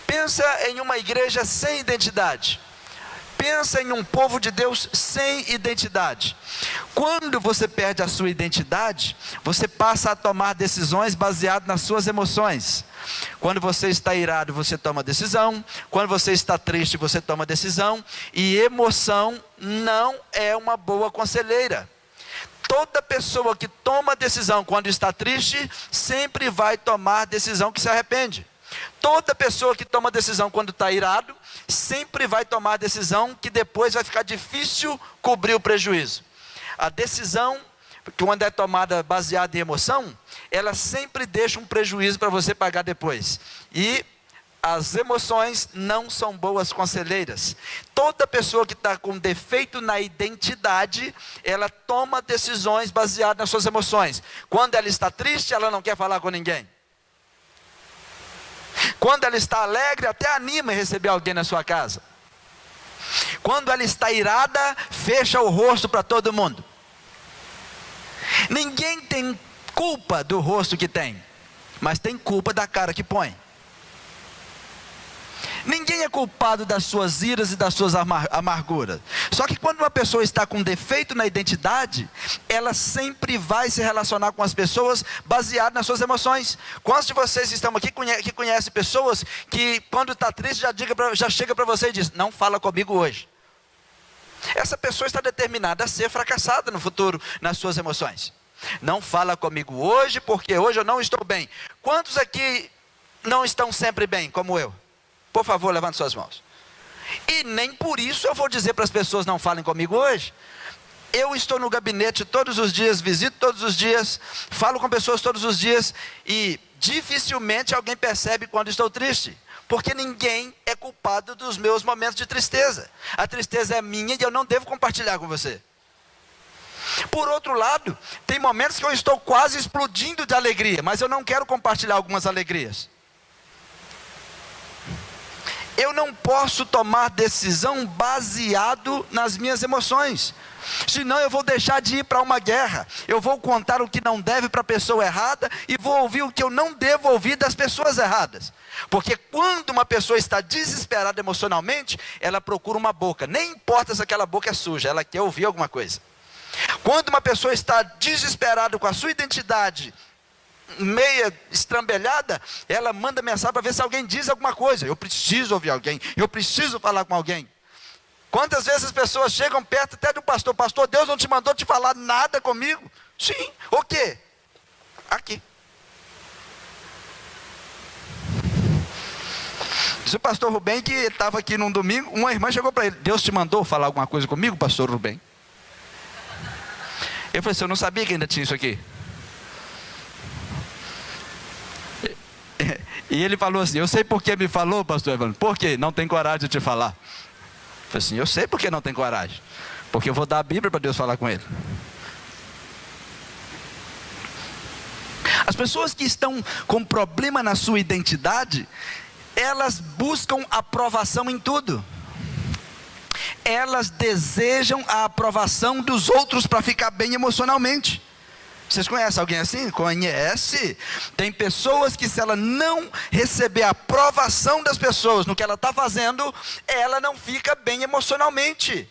Pensa em uma igreja sem identidade. Pensa em um povo de Deus sem identidade. Quando você perde a sua identidade, você passa a tomar decisões baseadas nas suas emoções. Quando você está irado, você toma decisão. Quando você está triste, você toma decisão. E emoção não é uma boa conselheira. Toda pessoa que toma decisão quando está triste, sempre vai tomar decisão que se arrepende. Toda pessoa que toma decisão quando está irado, sempre vai tomar decisão que depois vai ficar difícil cobrir o prejuízo. A decisão, quando é tomada baseada em emoção, ela sempre deixa um prejuízo para você pagar depois. E as emoções não são boas conselheiras. Toda pessoa que está com defeito na identidade, ela toma decisões baseadas nas suas emoções. Quando ela está triste, ela não quer falar com ninguém. Quando ela está alegre, até anima em receber alguém na sua casa. Quando ela está irada, fecha o rosto para todo mundo. Ninguém tem culpa do rosto que tem, mas tem culpa da cara que põe. Ninguém é culpado das suas iras e das suas amarguras. Só que quando uma pessoa está com defeito na identidade, ela sempre vai se relacionar com as pessoas baseado nas suas emoções. Quantos de vocês que estão aqui que conhecem pessoas que quando está triste já chega para você e diz: não fala comigo hoje. Essa pessoa está determinada a ser fracassada no futuro nas suas emoções. Não fala comigo hoje porque hoje eu não estou bem. Quantos aqui não estão sempre bem como eu? Por favor, levante suas mãos. E nem por isso eu vou dizer para as pessoas: não falem comigo hoje. Eu estou no gabinete todos os dias, visito todos os dias, falo com pessoas todos os dias, e dificilmente alguém percebe quando estou triste, porque ninguém é culpado dos meus momentos de tristeza. A tristeza é minha e eu não devo compartilhar com você. Por outro lado, tem momentos que eu estou quase explodindo de alegria, mas eu não quero compartilhar algumas alegrias. Eu não posso tomar decisão baseado nas minhas emoções, senão eu vou deixar de ir para uma guerra. Eu vou contar o que não deve para a pessoa errada e vou ouvir o que eu não devo ouvir das pessoas erradas. Porque quando uma pessoa está desesperada emocionalmente, ela procura uma boca, nem importa se aquela boca é suja, ela quer ouvir alguma coisa. Quando uma pessoa está desesperada com a sua identidade meia estrambelhada, ela manda mensagem para ver se alguém diz alguma coisa. Eu preciso ouvir alguém, eu preciso falar com alguém. Quantas vezes as pessoas chegam perto até do pastor: pastor, Deus não te mandou te falar nada comigo? Sim, o quê? Aqui. Diz o pastor Rubem que estava aqui num domingo, uma irmã chegou para ele: Deus te mandou falar alguma coisa comigo, pastor Rubem? Eu falei assim: eu não sabia que ainda tinha isso aqui. E ele falou assim: eu sei por que me falou, pastor Evandro. Por quê? Não tem coragem de te falar. Eu falei assim: eu sei por que não tem coragem. Porque eu vou dar a Bíblia para Deus falar com ele. As pessoas que estão com problema na sua identidade, elas buscam aprovação em tudo. Elas desejam a aprovação dos outros para ficar bem emocionalmente. Vocês conhecem alguém assim? Conhece? Tem pessoas que, se ela não receber a aprovação das pessoas no que ela está fazendo, ela não fica bem emocionalmente.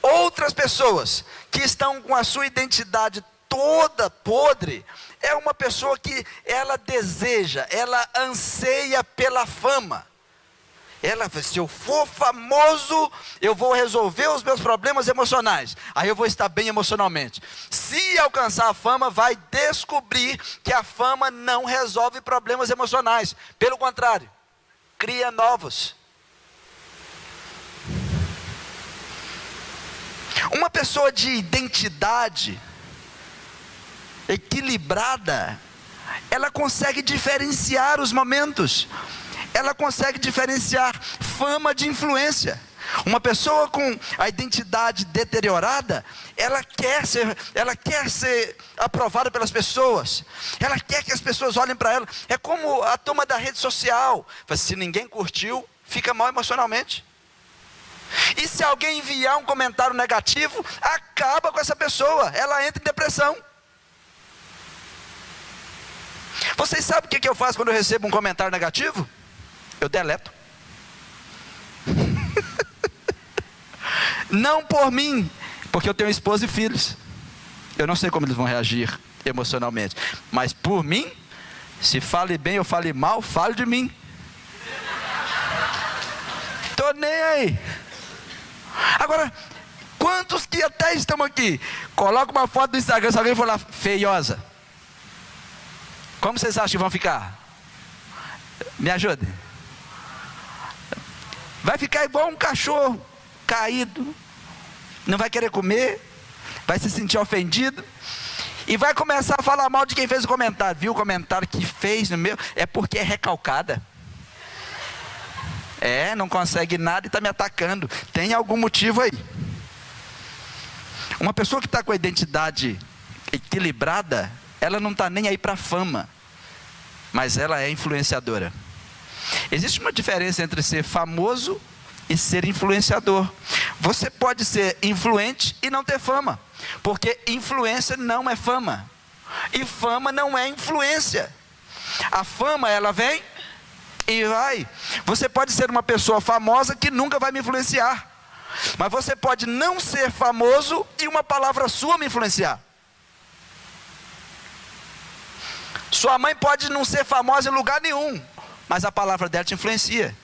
Outras pessoas que estão com a sua identidade toda podre, é uma pessoa que ela deseja, ela anseia pela fama. Ela, se eu for famoso, eu vou resolver os meus problemas emocionais. Aí eu vou estar bem emocionalmente. Se alcançar a fama, vai descobrir que a fama não resolve problemas emocionais. Pelo contrário, cria novos. Uma pessoa de identidade equilibrada, ela consegue diferenciar os momentos. Ela consegue diferenciar fama de influência. Uma pessoa com a identidade deteriorada, ela quer ser aprovada pelas pessoas. Ela quer que as pessoas olhem para ela. É como a turma da rede social. Se ninguém curtiu, fica mal emocionalmente. E se alguém enviar um comentário negativo, acaba com essa pessoa. Ela entra em depressão. Vocês sabem o que eu faço quando eu recebo um comentário negativo? eu deleto. Não por mim, porque eu tenho esposa e filhos. Eu não sei como eles vão reagir emocionalmente, mas por mim, se fale bem ou fale mal, fale de mim. Tô nem aí. Agora, quantos que até estão aqui, coloca uma foto do Instagram, se alguém for lá, feiosa, como vocês acham que vão ficar? Me ajudem. Vai ficar igual um cachorro caído, não vai querer comer, vai se sentir ofendido, e vai começar a falar mal de quem fez o comentário. Viu o comentário que fez no meu? É porque é recalcada. Não consegue nada e está me atacando. Tem algum motivo aí. Uma pessoa que está com a identidade equilibrada, ela não está nem aí para a fama, mas ela é influenciadora. Existe uma diferença entre ser famoso e ser influenciador. Você pode ser influente e não ter fama, porque influência não é fama, e fama não é influência. A fama, ela vem e vai. Você pode ser uma pessoa famosa que nunca vai me influenciar, mas você pode não ser famoso e uma palavra sua me influenciar. Sua mãe pode não ser famosa em lugar nenhum, mas a palavra dela te influencia.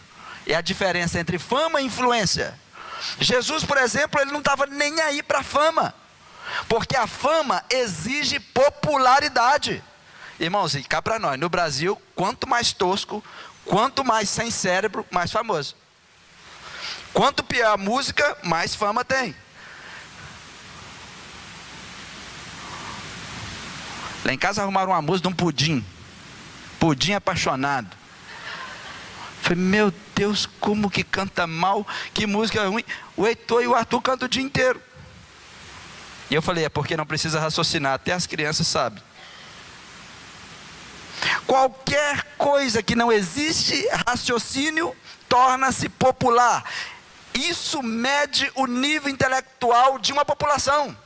É a diferença entre fama e influência. Jesus, por exemplo, ele não estava nem aí para a fama, porque a fama exige popularidade. Irmãos, e cá para nós, no Brasil, quanto mais tosco, quanto mais sem cérebro, mais famoso. Quanto pior a música, mais fama tem. Lá em casa arrumaram uma música de um pudim apaixonado. Falei, meu Deus, como que canta mal, que música ruim. O Heitor e o Arthur cantam o dia inteiro. E eu falei, é porque não precisa raciocinar, até as crianças sabem. Qualquer coisa que não existe raciocínio, torna-se popular. Isso mede o nível intelectual de uma população.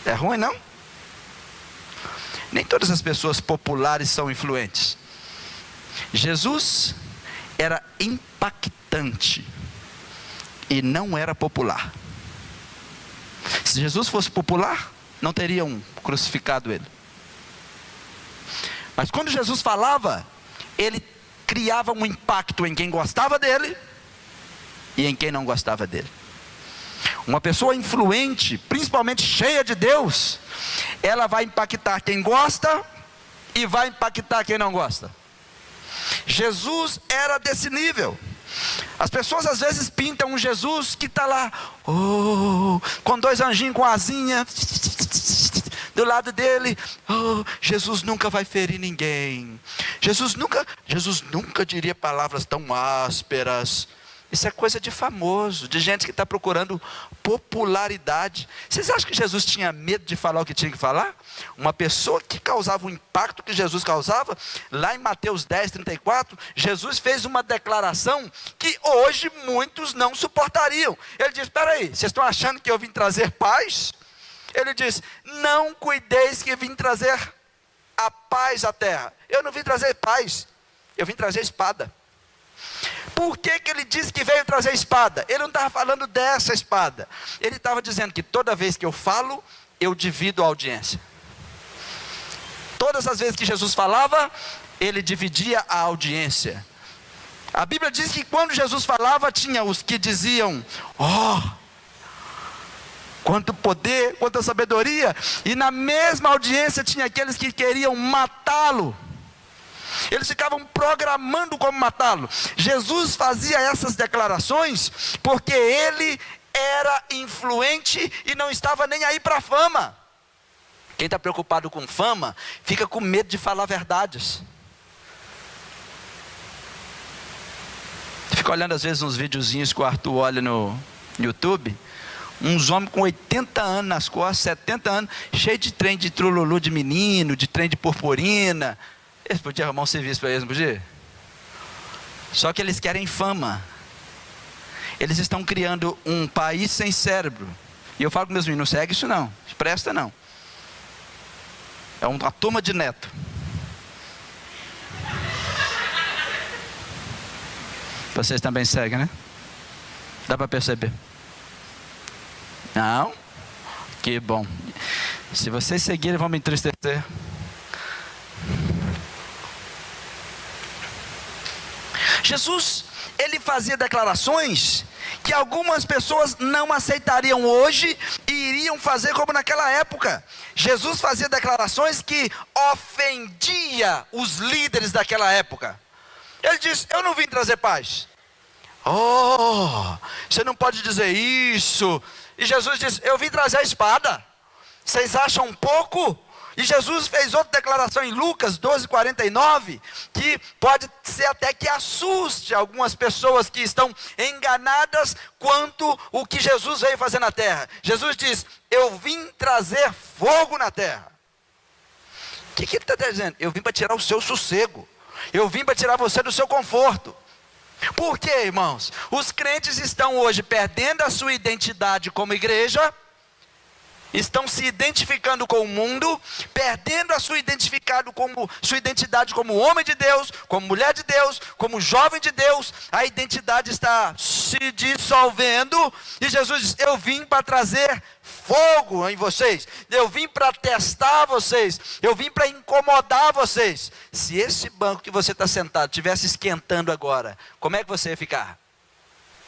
É ruim, não? Nem todas as pessoas populares são influentes. Jesus era impactante e não era popular. Se Jesus fosse popular, não teriam crucificado ele. Mas quando Jesus falava, ele criava um impacto em quem gostava dele e em quem não gostava dele. Uma pessoa influente, principalmente cheia de Deus, ela vai impactar quem gosta e vai impactar quem não gosta. Jesus era desse nível. As pessoas às vezes pintam um Jesus que está lá, com dois anjinhos com asinha do lado dele. Jesus nunca vai ferir ninguém. Jesus nunca diria palavras tão ásperas. Isso é coisa de famoso, de gente que está procurando popularidade. Vocês acham que Jesus tinha medo de falar o que tinha que falar? Uma pessoa que causava o impacto que Jesus causava, lá em Mateus 10:34, Jesus fez uma declaração que hoje muitos não suportariam. Ele diz, espera aí, vocês estão achando que eu vim trazer paz? Ele diz, não cuideis que vim trazer a paz à terra. Eu não vim trazer paz, eu vim trazer espada. Por que ele disse que veio trazer espada? Ele não estava falando dessa espada. Ele estava dizendo que toda vez que eu falo, eu divido a audiência. Todas as vezes que Jesus falava, ele dividia a audiência. A Bíblia diz que quando Jesus falava, tinha os que diziam, quanto poder, quanta sabedoria. E na mesma audiência tinha aqueles que queriam matá-lo. Eles ficavam programando como matá-lo. Jesus fazia essas declarações porque ele era influente e não estava nem aí para a fama. Quem está preocupado com fama, fica com medo de falar verdades. Fica olhando às vezes uns videozinhos que o Arthur olha no YouTube. Uns homens com 80 anos nas costas, 70 anos, cheio de trem de trululu de menino, de trem de purpurina. Eles podiam arrumar um serviço para eles, não podia? Só que eles querem fama. Eles estão criando um país sem cérebro. E eu falo com meus meninos, não segue isso não, presta não. É uma turma de neto. Vocês também seguem, né? Dá para perceber? Não? Que bom. Se vocês seguirem, vão me entristecer. Jesus, ele fazia declarações que algumas pessoas não aceitariam hoje e iriam fazer como naquela época. Jesus fazia declarações que ofendia os líderes daquela época. Ele diz: eu não vim trazer paz. Oh, você não pode dizer isso. E Jesus diz: eu vim trazer a espada. Vocês acham pouco? E Jesus fez outra declaração em Lucas 12:49, que pode ser até que assuste algumas pessoas que estão enganadas quanto o que Jesus veio fazer na terra. Jesus diz: eu vim trazer fogo na terra. O que ele está dizendo? Eu vim para tirar o seu sossego. Eu vim para tirar você do seu conforto. Por quê, irmãos? Os crentes estão hoje perdendo a sua identidade como igreja, estão se identificando com o mundo, perdendo a sua identidade como homem de Deus, como mulher de Deus, como jovem de Deus. A identidade está se dissolvendo, e Jesus diz: eu vim para trazer fogo em vocês, eu vim para testar vocês, eu vim para incomodar vocês. Se esse banco que você está sentado estivesse esquentando agora, como é que você ia ficar?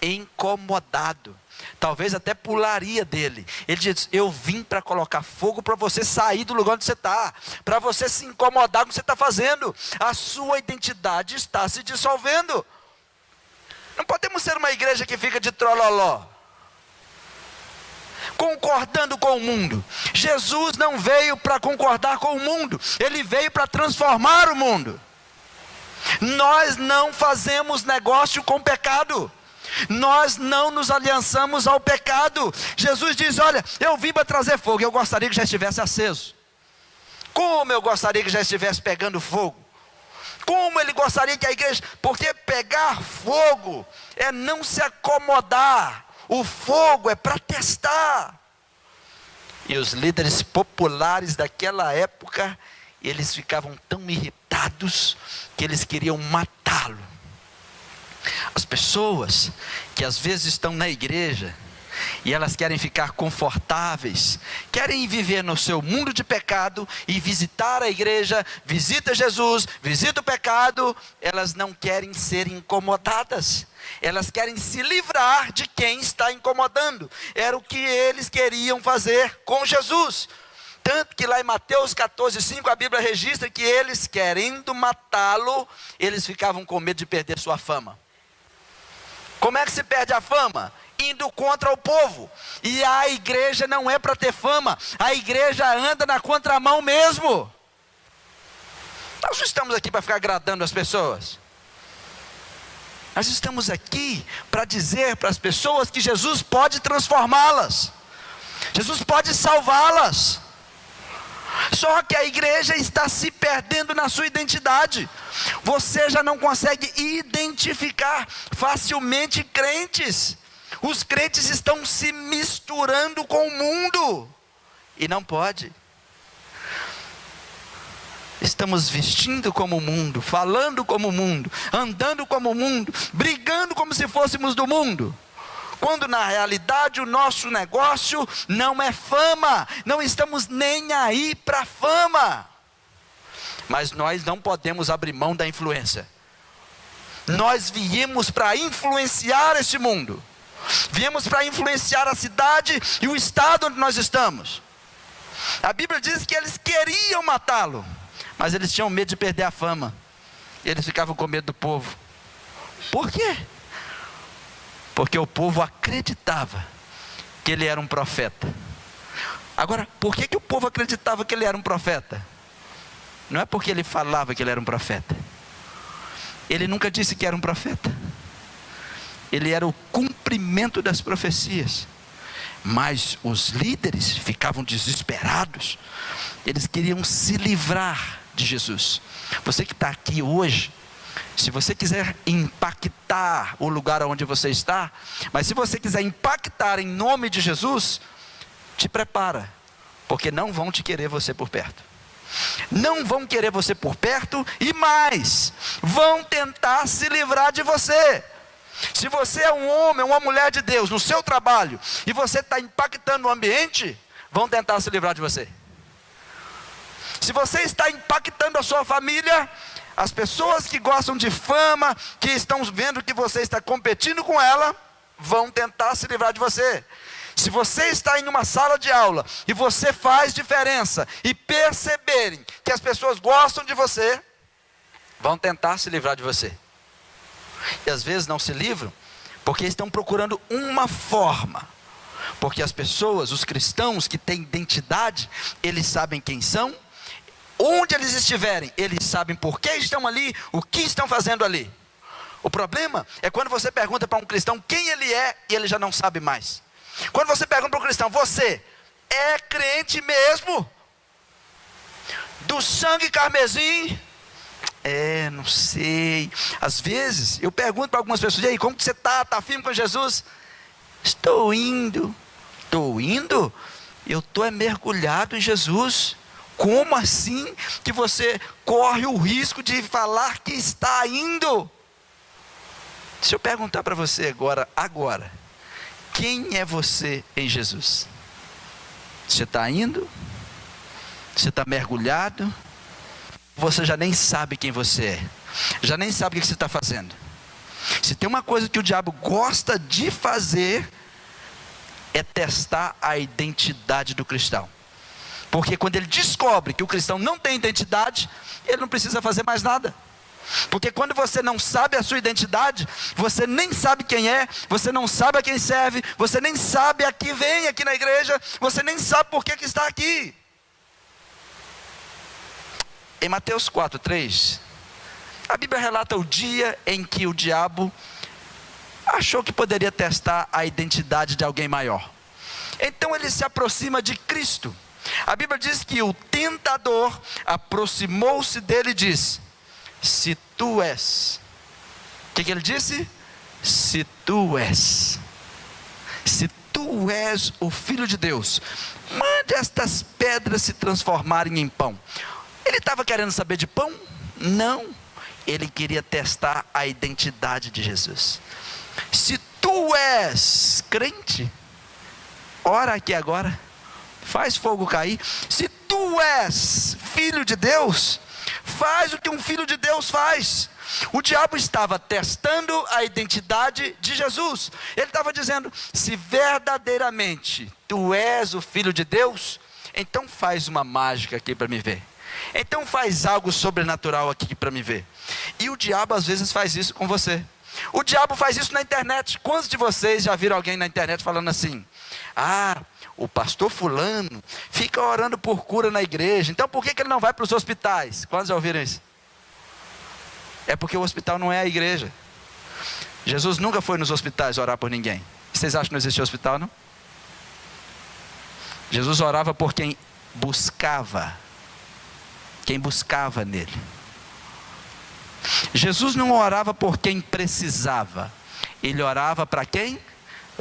Incomodado, talvez até pularia dele. Ele diz: eu vim para colocar fogo para você sair do lugar onde você está, para você se incomodar com o que você está fazendo. A sua identidade está se dissolvendo. Não podemos ser uma igreja que fica de trololó, concordando com o mundo. Jesus não veio para concordar com o mundo, ele veio para transformar o mundo. Nós não fazemos negócio com pecado, nós não nos aliançamos ao pecado. Jesus diz: olha, eu vim para trazer fogo. Eu gostaria que já estivesse aceso. Como eu gostaria que já estivesse pegando fogo. Como ele gostaria que a igreja... Porque pegar fogo é não se acomodar. O fogo é para testar. E os líderes populares daquela época, eles ficavam tão irritados que eles queriam matá-lo. As pessoas que às vezes estão na igreja e elas querem ficar confortáveis, querem viver no seu mundo de pecado e visitar a igreja, visita Jesus, visita o pecado, elas não querem ser incomodadas, elas querem se livrar de quem está incomodando. Era o que eles queriam fazer com Jesus. Tanto que lá em Mateus 14:5 a Bíblia registra que eles, querendo matá-lo, eles ficavam com medo de perder sua fama. Como é que se perde a fama? Indo contra o povo. E a igreja não é para ter fama, a igreja anda na contramão mesmo. Nós não estamos aqui para ficar agradando as pessoas. Nós estamos aqui para dizer para as pessoas que Jesus pode transformá-las, Jesus pode salvá-las. Só que a igreja está se perdendo na sua identidade. Você já não consegue identificar facilmente crentes. Os crentes estão se misturando com o mundo, e não pode. Estamos vestindo como o mundo, falando como o mundo, andando como o mundo, brigando como se fôssemos do mundo, quando na realidade o nosso negócio não é fama. Não estamos nem aí para fama. Mas nós não podemos abrir mão da influência. Nós viemos para influenciar este mundo, viemos para influenciar a cidade e o estado onde nós estamos. A Bíblia diz que eles queriam matá-lo, mas eles tinham medo de perder a fama. Eles ficavam com medo do povo. Por quê? Porque o povo acreditava que ele era um profeta. Agora, por que o povo acreditava que ele era um profeta? Não é porque ele falava que ele era um profeta. Ele nunca disse que era um profeta. Ele era o cumprimento das profecias. Mas os líderes ficavam desesperados. Eles queriam se livrar de Jesus. Você que está aqui hoje, se você quiser impactar o lugar onde você está, mas se você quiser impactar em nome de Jesus, te prepara, porque não vão te querer você por perto. Não vão querer você por perto, e mais, vão tentar se livrar de você. Se você é um homem, uma mulher de Deus, no seu trabalho, e você está impactando o ambiente, vão tentar se livrar de você. Se você está impactando a sua família, as pessoas que gostam de fama, que estão vendo que você está competindo com ela, vão tentar se livrar de você. Se você está em uma sala de aula e você faz diferença e perceberem que as pessoas gostam de você, vão tentar se livrar de você. E às vezes não se livram porque estão procurando uma forma. Porque as pessoas, os cristãos que têm identidade, eles sabem quem são, onde eles estiverem, eles sabem por que estão ali, o que estão fazendo ali. O problema é quando você pergunta para um cristão quem ele é e ele já não sabe mais. Quando você pergunta para um cristão, você é crente mesmo? Do sangue carmesim? Não sei. Às vezes eu pergunto para algumas pessoas, e aí, como que você está? Está firme com Jesus? Estou indo. Estou indo? Eu estou mergulhado em Jesus. Como assim que você corre o risco de falar que está indo? Se eu perguntar para você agora, quem é você em Jesus? Você está indo? Você está mergulhado? Você já nem sabe quem você é, já nem sabe o que você está fazendo. Se tem uma coisa que o diabo gosta de fazer, é testar a identidade do cristão. Porque quando ele descobre que o cristão não tem identidade, ele não precisa fazer mais nada. Porque quando você não sabe a sua identidade, você nem sabe quem é, você não sabe a quem serve, você nem sabe a que vem aqui na igreja, você nem sabe por que está aqui. Em Mateus 4:3, a Bíblia relata o dia em que o diabo achou que poderia testar a identidade de alguém maior. Então ele se aproxima de Cristo. A Bíblia diz que o tentador aproximou-se dele e disse: se tu és. O que ele disse? Se tu és o Filho de Deus, mande estas pedras se transformarem em pão. Ele estava querendo saber de pão? Não. Ele queria testar a identidade de Jesus. Se tu és crente, ora aqui agora, faz fogo cair. Se tu és filho de Deus, faz o que um filho de Deus faz. O diabo estava testando a identidade de Jesus. Ele estava dizendo: se verdadeiramente tu és o Filho de Deus, então faz uma mágica aqui para me ver. Então faz algo sobrenatural aqui para me ver. E o diabo às vezes faz isso com você. O diabo faz isso na internet. Quantos de vocês já viram alguém na internet falando assim: o pastor fulano fica orando por cura na igreja, então por que ele não vai para os hospitais? Quantos já ouviram isso? É porque o hospital não é a igreja. Jesus nunca foi nos hospitais orar por ninguém. Vocês acham que não existia hospital, não? Jesus orava por quem buscava nele. Jesus não orava por quem precisava, ele orava para quem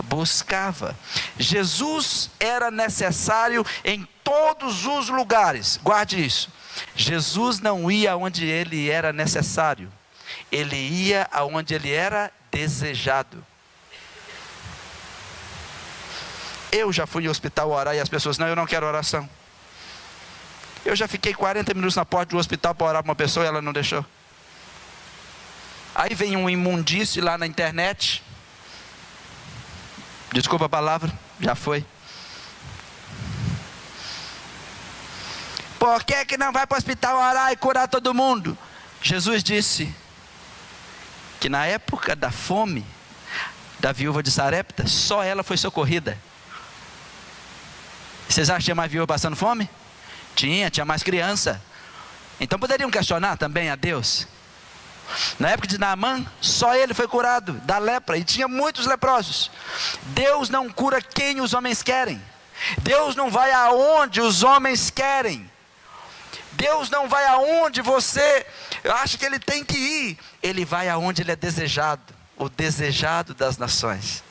buscava. Jesus era necessário em todos os lugares. Guarde isso. Jesus não ia onde ele era necessário, ele ia aonde ele era desejado. Eu já fui ao hospital orar e as pessoas: não, eu não quero oração. Eu já fiquei 40 minutos na porta do hospital para orar para uma pessoa e ela não deixou. Aí vem um imundície lá na internet, desculpa a palavra, já foi. Por que não vai para o hospital orar e curar todo mundo? Jesus disse que na época da fome da viúva de Sarepta, só ela foi socorrida. Vocês acham que tinha mais viúva passando fome? Tinha mais criança. Então poderiam questionar também a Deus. Na época de Naamã, só ele foi curado da lepra, e tinha muitos leprosos. Deus não cura quem os homens querem. Deus não vai aonde os homens querem. Deus não vai aonde você acha que ele tem que ir. Ele vai aonde ele é desejado, o desejado das nações.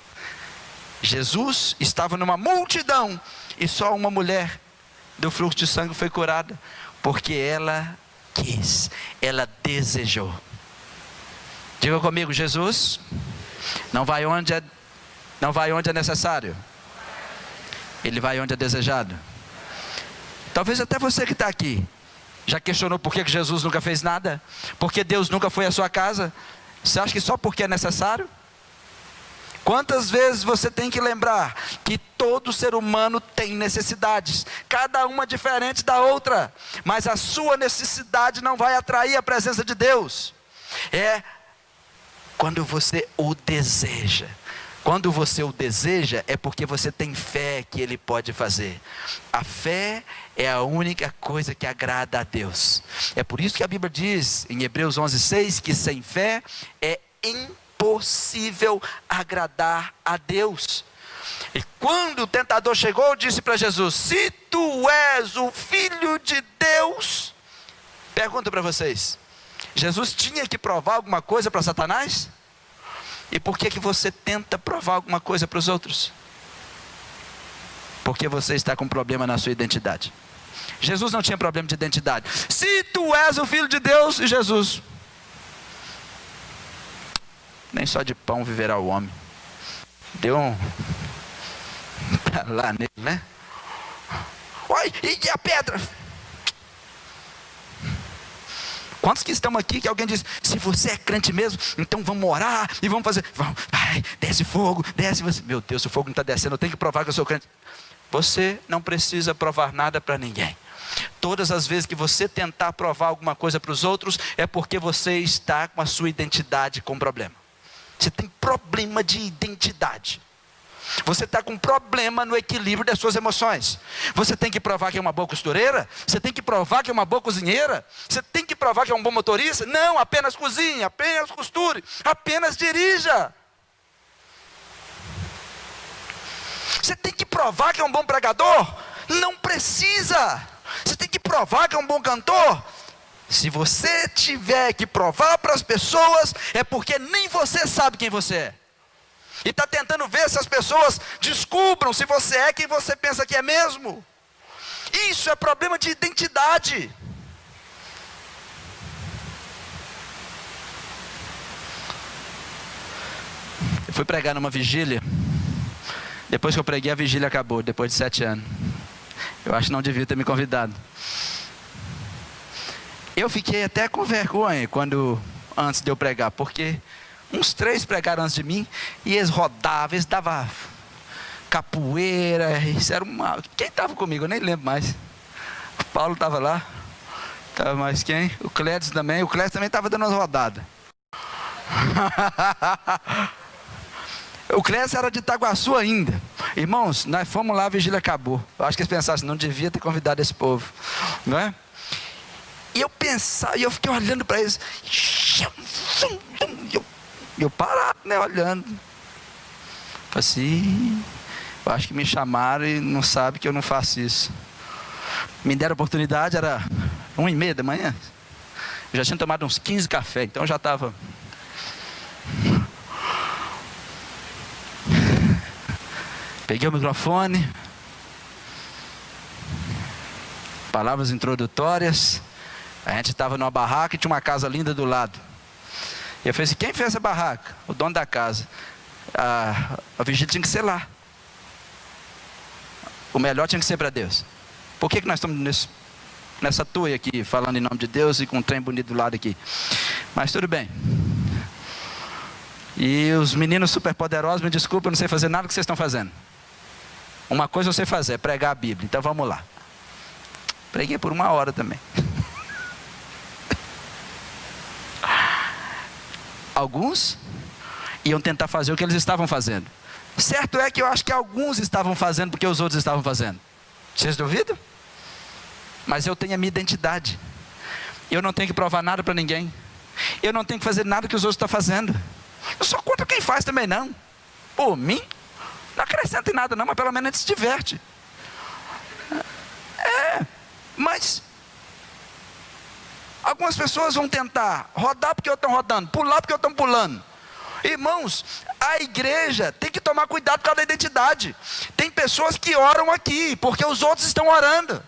Jesus estava numa multidão e só uma mulher do fluxo de sangue foi curada, porque ela quis, ela desejou. Diga comigo: Jesus Não vai onde é necessário. Ele vai onde é desejado. Talvez até você que está aqui já questionou por que Jesus nunca fez nada? Porque Deus nunca foi à sua casa? Você acha que só porque é necessário? Quantas vezes você tem que lembrar que todo ser humano tem necessidades, cada uma diferente da outra, mas a sua necessidade não vai atrair a presença de Deus. É quando você o deseja. Quando você o deseja, é porque você tem fé que Ele pode fazer. A fé é a única coisa que agrada a Deus. É por isso que a Bíblia diz, em Hebreus 11:6, que sem fé é impossível agradar a Deus. E quando o tentador chegou, disse para Jesus: se tu és o Filho de Deus. Pergunta para vocês: Jesus tinha que provar alguma coisa para Satanás? E por que você tenta provar alguma coisa para os outros? Porque você está com problema na sua identidade. Jesus não tinha problema de identidade. Se tu és o Filho de Deus, e Jesus: nem só de pão viverá o homem. Deu um pra lá nele, né? Oi, e a pedra? Quantos que estão aqui que alguém diz: se você é crente mesmo, então vamos orar e vamos fazer. Ai, desce fogo, desce. Meu Deus, o fogo não está descendo, eu tenho que provar que eu sou crente. Você não precisa provar nada para ninguém. Todas as vezes que você tentar provar alguma coisa para os outros, é porque você está com a sua identidade com problema. Você tem problema de identidade. Você está com problema no equilíbrio das suas emoções. Você tem que provar que é uma boa costureira? Você tem que provar que é uma boa cozinheira? Você tem que provar que é um bom motorista? Não, apenas cozinhe, apenas costure, apenas dirija. Você tem que provar que é um bom pregador? Não precisa. Você tem que provar que é um bom cantor? Se você tiver que provar para as pessoas, é porque nem você sabe quem você é. E está tentando ver se as pessoas descubram se você é quem você pensa que é mesmo. Isso é problema de identidade. Eu fui pregar numa vigília. Depois que eu preguei, a vigília acabou, depois de 7 anos. Eu acho que não devia ter me convidado. Eu fiquei até com vergonha antes de eu pregar, porque uns 3 pregaram antes de mim, e eles rodavam, eles davam capoeira, isso era uma... Quem estava comigo? Eu nem lembro mais. O Paulo estava lá, estava mais quem? O Clédio também estava dando umas rodadas. O Clécio era de Itaguaçu ainda. Irmãos, nós fomos lá, a vigília acabou. Eu acho que eles pensaram assim: não devia ter convidado esse povo, não é? E eu pensava, e eu fiquei olhando para eles. Eu parado, né, olhando. Falei assim: eu acho que me chamaram e não sabe que eu não faço isso. Me deram a oportunidade, era 1h30 da manhã. Eu já tinha tomado uns 15 cafés, então eu já estava... Peguei o microfone, palavras introdutórias. A gente estava numa barraca e tinha uma casa linda do lado. E eu falei assim: quem fez essa barraca? O dono da casa. A vigília tinha que ser lá. O melhor tinha que ser para Deus. Por que nós estamos nessa toia aqui, falando em nome de Deus e com um trem bonito do lado aqui? Mas tudo bem. E os meninos super poderosos, me desculpem, eu não sei fazer nada do que vocês estão fazendo. Uma coisa eu sei fazer, é pregar a Bíblia. Então vamos lá. Preguei por 1 hora também. Alguns iam tentar fazer o que eles estavam fazendo. Certo é que eu acho que alguns estavam fazendo porque os outros estavam fazendo. Vocês duvidam? Mas eu tenho a minha identidade. Eu não tenho que provar nada para ninguém. Eu não tenho que fazer nada que os outros estão fazendo. Eu sou contra quem faz também não. Por mim, não acrescenta em nada não, mas pelo menos a gente se diverte. Mas algumas pessoas vão tentar rodar porque eu estou rodando, pular porque eu estou pulando. Irmãos, a igreja tem que tomar cuidado com a identidade. Tem pessoas que oram aqui porque os outros estão orando,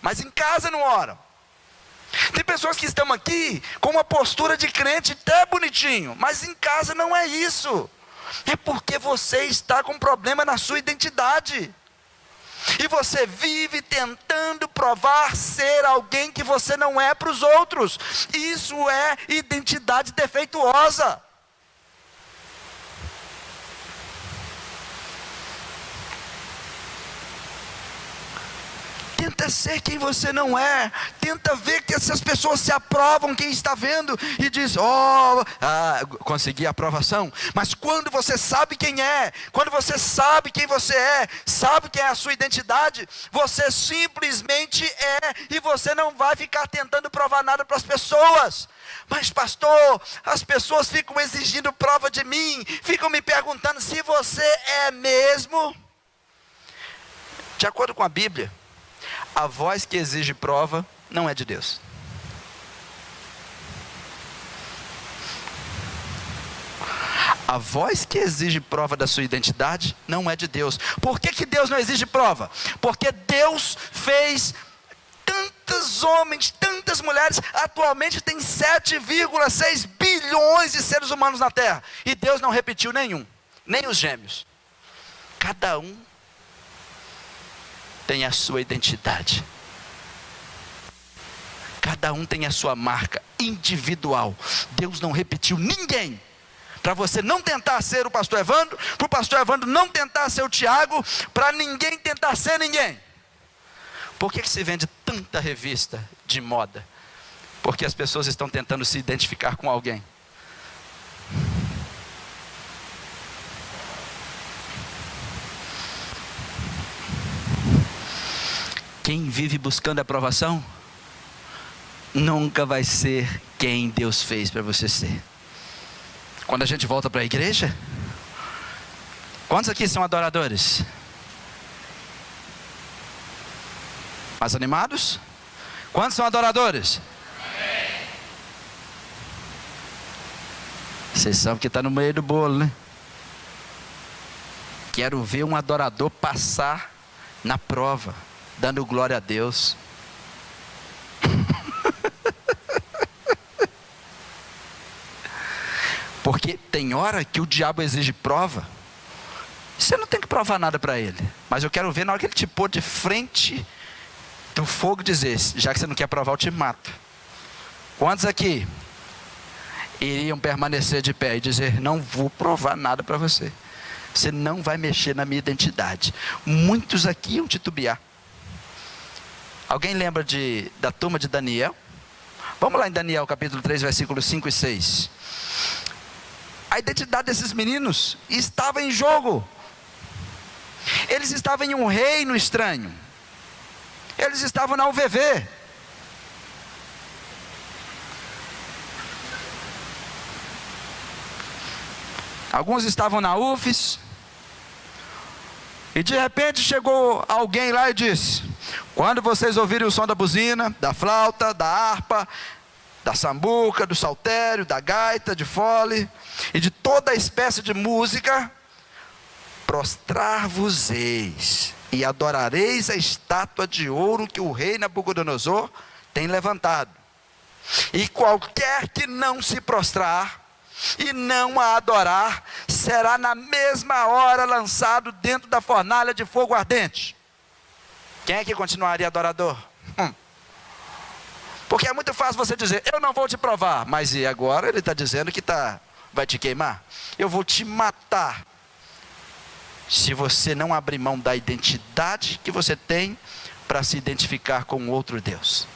mas em casa não oram. Tem pessoas que estão aqui com uma postura de crente até bonitinho, mas em casa não é isso. é porque você está com problema na sua identidade. E você vive tentando provar ser alguém que você não é para os outros. Isso é identidade defeituosa. Tenta ser quem você não é. Tenta ver que essas pessoas se aprovam quem está vendo e diz: consegui a aprovação. Mas quando você sabe quem é, quando você sabe quem você é, sabe quem é a sua identidade, você simplesmente é, e você não vai ficar tentando provar nada para as pessoas. Mas pastor, as pessoas ficam exigindo prova de mim, ficam me perguntando se você é mesmo. De acordo com a Bíblia, a voz que exige prova não é de Deus. A voz que exige prova da sua identidade não é de Deus. Por que Deus não exige prova? Porque Deus fez tantos homens, tantas mulheres. Atualmente tem 7,6 bilhões de seres humanos na Terra. E Deus não repetiu nenhum, nem os gêmeos. Cada um tem a sua identidade. Cada um tem a sua marca individual. Deus não repetiu ninguém. Para você não tentar ser o pastor Evandro, para o pastor Evandro não tentar ser o Tiago, para ninguém tentar ser ninguém. Por que se vende tanta revista de moda? Porque as pessoas estão tentando se identificar com alguém. Quem vive buscando aprovação nunca vai ser quem Deus fez para você ser. Quando a gente volta para a igreja, quantos aqui são adoradores? Mais animados? Quantos são adoradores? Vocês sabem que está no meio do bolo, né? Quero ver um adorador passar na prova, dando glória a Deus. Porque tem hora que o diabo exige prova. Você não tem que provar nada para ele. Mas eu quero ver na hora que ele te pôr de frente do fogo, dizer: já que você não quer provar, eu te mato. Quantos aqui iriam permanecer de pé e dizer: não vou provar nada para você, você não vai mexer na minha identidade? Muitos aqui iam titubear. Alguém lembra da turma de Daniel? Vamos lá em Daniel capítulo 3, versículos 5 e 6. A identidade desses meninos estava em jogo. Eles estavam em um reino estranho. Eles estavam na UVV. Alguns estavam na UFES. E de repente chegou alguém lá e disse: quando vocês ouvirem o som da buzina, da flauta, da harpa, da sambuca, do saltério, da gaita, de fole e de toda espécie de música, prostrar-vos-eis e adorareis a estátua de ouro que o rei Nabucodonosor tem levantado. E qualquer que não se prostrar e não a adorar, será na mesma hora lançado dentro da fornalha de fogo ardente. Quem é que continuaria adorador? Porque é muito fácil você dizer: eu não vou te provar. Mas e agora ele está dizendo que vai te queimar? Eu vou te matar se você não abrir mão da identidade que você tem para se identificar com outro Deus.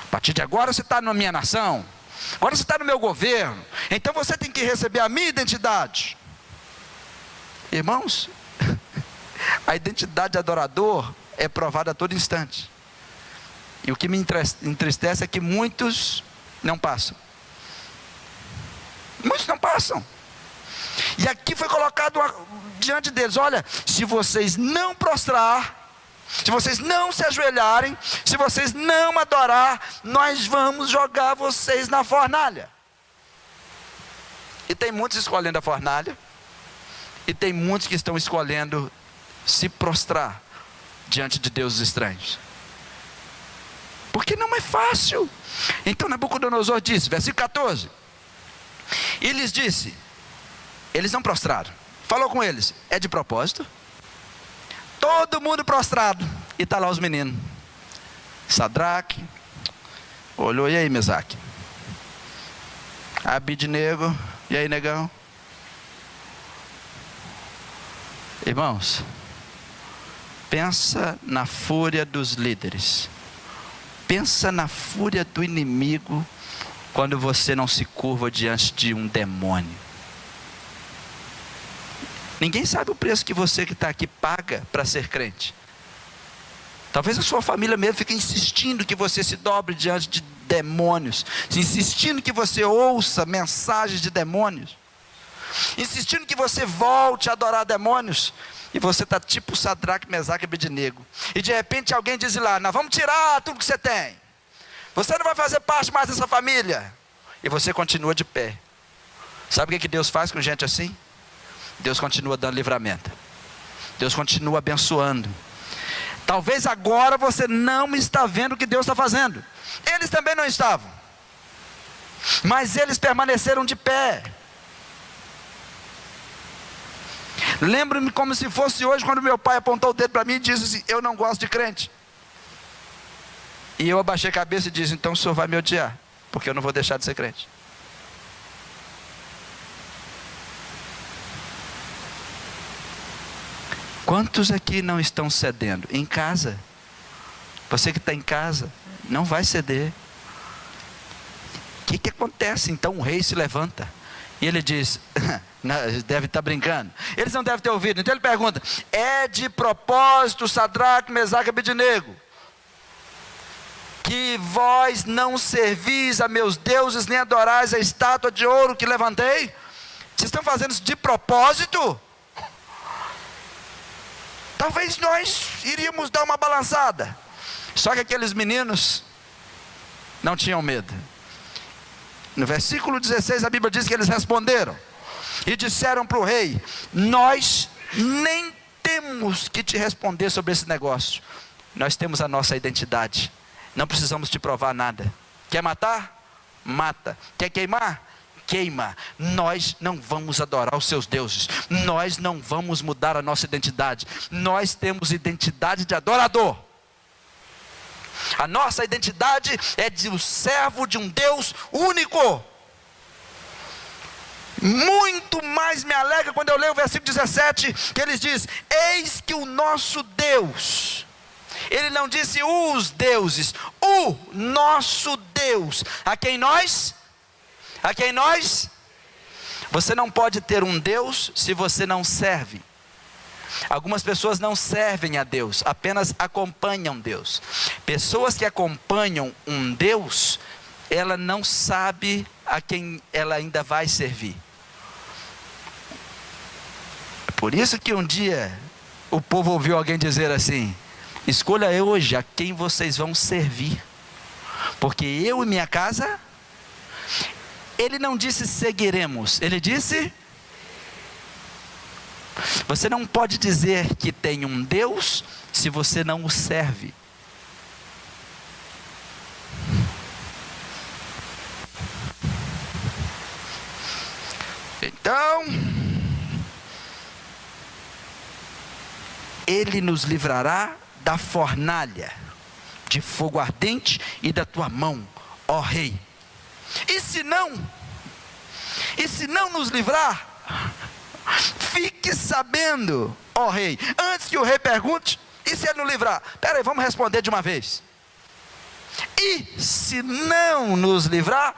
A partir de agora você está na minha nação, agora você está no meu governo, então você tem que receber a minha identidade. Irmãos, a identidade de adorador é provada a todo instante. E o que me entristece é que muitos não passam. Muitos não passam. E aqui foi colocado diante deles: olha, se vocês não prostrar, se vocês não se ajoelharem, se vocês não adorar, nós vamos jogar vocês na fornalha. E tem muitos escolhendo a fornalha, e tem muitos que estão escolhendo se prostrar diante de deuses estranhos. Porque não é fácil. Então Nabucodonosor disse, versículo 14: e lhes disse: Eles não prostraram. Falou com eles, é de propósito? Todo mundo prostrado. E está lá os meninos. Sadraque, olhou, e aí, Mesaque? Abidnego, e aí, negão? Irmãos, pensa na fúria dos líderes. Pensa na fúria do inimigo quando você não se curva diante de um demônio. Ninguém sabe o preço que você que está aqui paga para ser crente. Talvez a sua família mesmo fique insistindo que você se dobre diante de demônios, insistindo que você ouça mensagens de demônios, insistindo que você volte a adorar demônios, e você está tipo Sadraque, Mesaque e Abidnego, e de repente alguém diz lá, nós vamos tirar tudo que você tem, você não vai fazer parte mais dessa família, e você continua de pé. Sabe o que Deus faz com gente assim? Deus continua dando livramento, Deus continua abençoando. Talvez agora você não está vendo o que Deus está fazendo, eles também não estavam, mas eles permaneceram de pé. Lembro-me como se fosse hoje, quando meu pai apontou o dedo para mim e disse assim, eu não gosto de crente. E eu abaixei a cabeça e disse, então o senhor vai me odiar, porque eu não vou deixar de ser crente. Quantos aqui não estão cedendo? Em casa. Você que está em casa, não vai ceder. O que acontece? Então o rei se levanta. E ele diz, deve estar brincando. Eles não devem ter ouvido. Então ele pergunta, é de propósito, Sadraque, Mesaque e Abidnego, que vós não servis a meus deuses, nem adorais a estátua de ouro que levantei? Vocês estão fazendo isso de propósito? Talvez nós iríamos dar uma balançada. Só que aqueles meninos não tinham medo. No versículo 16 a Bíblia diz que eles responderam e disseram para o rei, nós nem temos que te responder sobre esse negócio, nós temos a nossa identidade, não precisamos te provar nada. Quer matar? Mata. Quer queimar? Queima. Nós não vamos adorar os seus deuses, nós não vamos mudar a nossa identidade, nós temos identidade de adorador. A nossa identidade é de um servo de um Deus único. Muito mais me alegra quando eu leio o versículo 17, que ele diz, eis que o nosso Deus, ele não disse os deuses, o nosso Deus, a quem nós, você não pode ter um Deus se você não serve. Algumas pessoas não servem a Deus, apenas acompanham Deus. Pessoas que acompanham um Deus, ela não sabe a quem ela ainda vai servir. Por isso que um dia o povo ouviu alguém dizer assim, escolha hoje a quem vocês vão servir, porque eu e minha casa. Ele não disse seguiremos, ele disse, você não pode dizer que tem um Deus se você não o serve. Então, ele nos livrará da fornalha de fogo ardente e da tua mão, ó rei. E se não nos livrar, fique sabendo, ó rei, antes que o rei pergunte, e se ele não livrar? Espera aí, vamos responder de uma vez. E se não nos livrar,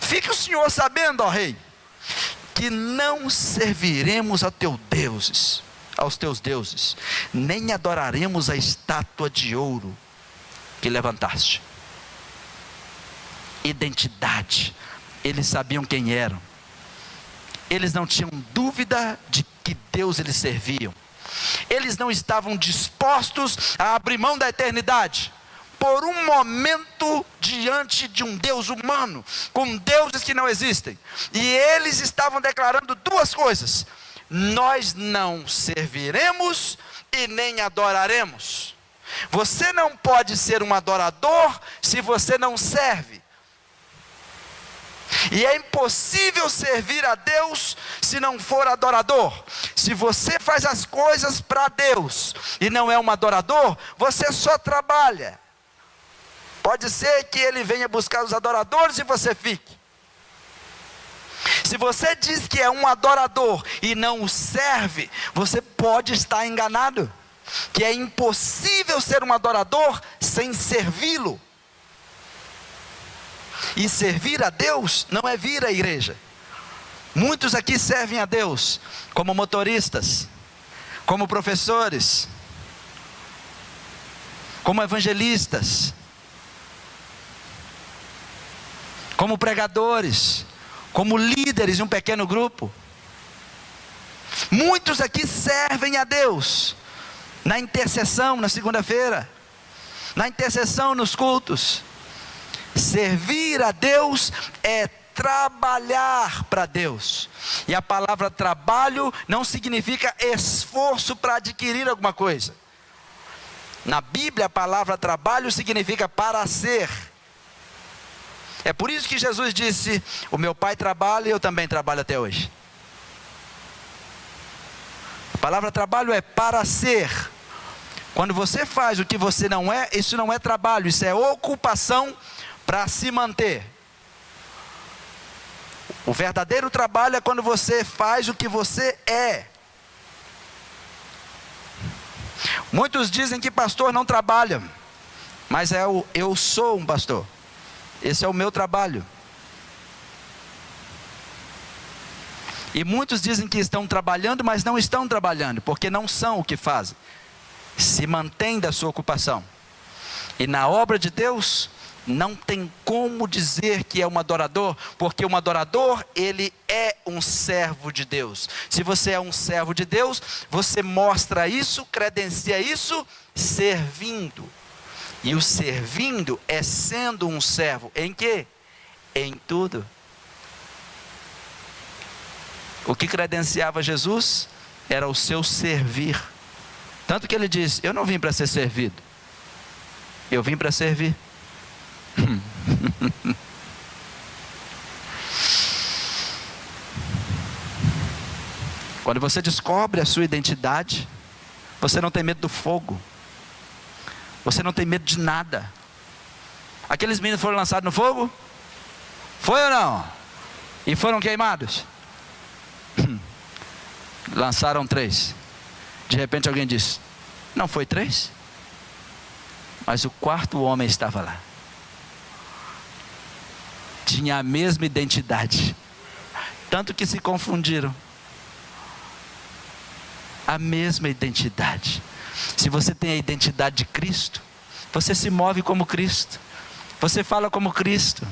fique o senhor sabendo, ó rei, que não serviremos aos teus deuses, nem adoraremos a estátua de ouro que levantaste. Identidade, eles sabiam quem eram, eles não tinham dúvida de que Deus eles serviam, eles não estavam dispostos a abrir mão da eternidade, por um momento diante de um Deus humano, com deuses que não existem, e eles estavam declarando duas coisas, nós não serviremos e nem adoraremos. Você não pode ser um adorador se você não serve. E é impossível servir a Deus se não for adorador. Se você faz as coisas para Deus e não é um adorador, você só trabalha. Pode ser que Ele venha buscar os adoradores e você fique. Se você diz que é um adorador e não o serve, você pode estar enganado. Que é impossível ser um adorador sem servi-lo. E servir a Deus não é vir à igreja. Muitos aqui servem a Deus como motoristas, como professores, como evangelistas, como pregadores, como líderes de um pequeno grupo. Muitos aqui servem a Deus na intercessão na segunda-feira, na intercessão nos cultos. Servir a Deus é trabalhar para Deus. E a palavra trabalho não significa esforço para adquirir alguma coisa. Na Bíblia a palavra trabalho significa para ser. É por isso que Jesus disse: o meu pai trabalha e eu também trabalho até hoje. A palavra trabalho é para ser. Quando você faz o que você não é, isso não é trabalho, isso é ocupação para se manter. O verdadeiro trabalho é quando você faz o que você é. Muitos dizem que pastor não trabalha, mas eu sou um pastor. Esse é o meu trabalho. E muitos dizem que estão trabalhando, mas não estão trabalhando, porque não são o que fazem. Se mantém da sua ocupação. E na obra de Deus, não tem como dizer que é um adorador, porque um adorador, ele é um servo de Deus. Se você é um servo de Deus, você mostra isso, credencia isso, servindo. E o servindo é sendo um servo. Em quê? Em tudo. O que credenciava Jesus era o seu servir. Tanto que ele diz: eu não vim para ser servido, eu vim para servir. Quando você descobre a sua identidade, você não tem medo do fogo, você não tem medo de nada. Aqueles meninos foram lançados no fogo? Foi ou não? E foram queimados? Lançaram 3. De repente alguém disse: não foi 3? Mas o 4º homem estava lá. Tinha a mesma identidade, tanto que se confundiram. A mesma identidade. Se você tem a identidade de Cristo, você se move como Cristo, você fala como Cristo.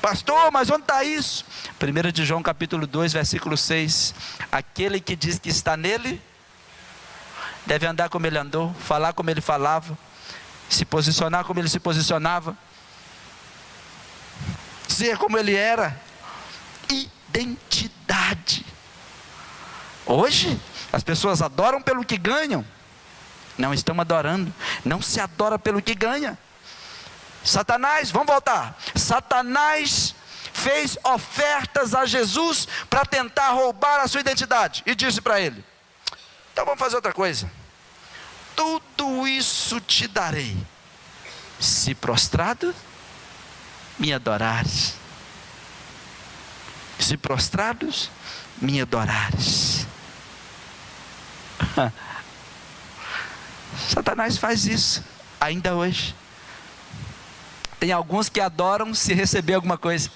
Pastor, mas onde está isso? 1 de João capítulo 2, versículo 6. Aquele que diz que está nele, deve andar como ele andou, falar como ele falava, se posicionar como ele se posicionava, ser como ele era. Identidade. Hoje as pessoas adoram pelo que ganham, não estão adorando, não se adora pelo que ganha. Satanás, vamos voltar, Satanás fez ofertas a Jesus para tentar roubar a sua identidade, e disse para ele: então vamos fazer outra coisa, tudo isso te darei, se prostrado me adorares. Se prostrados me adorares. Satanás faz isso ainda hoje. Tem alguns que adoram se receber alguma coisa.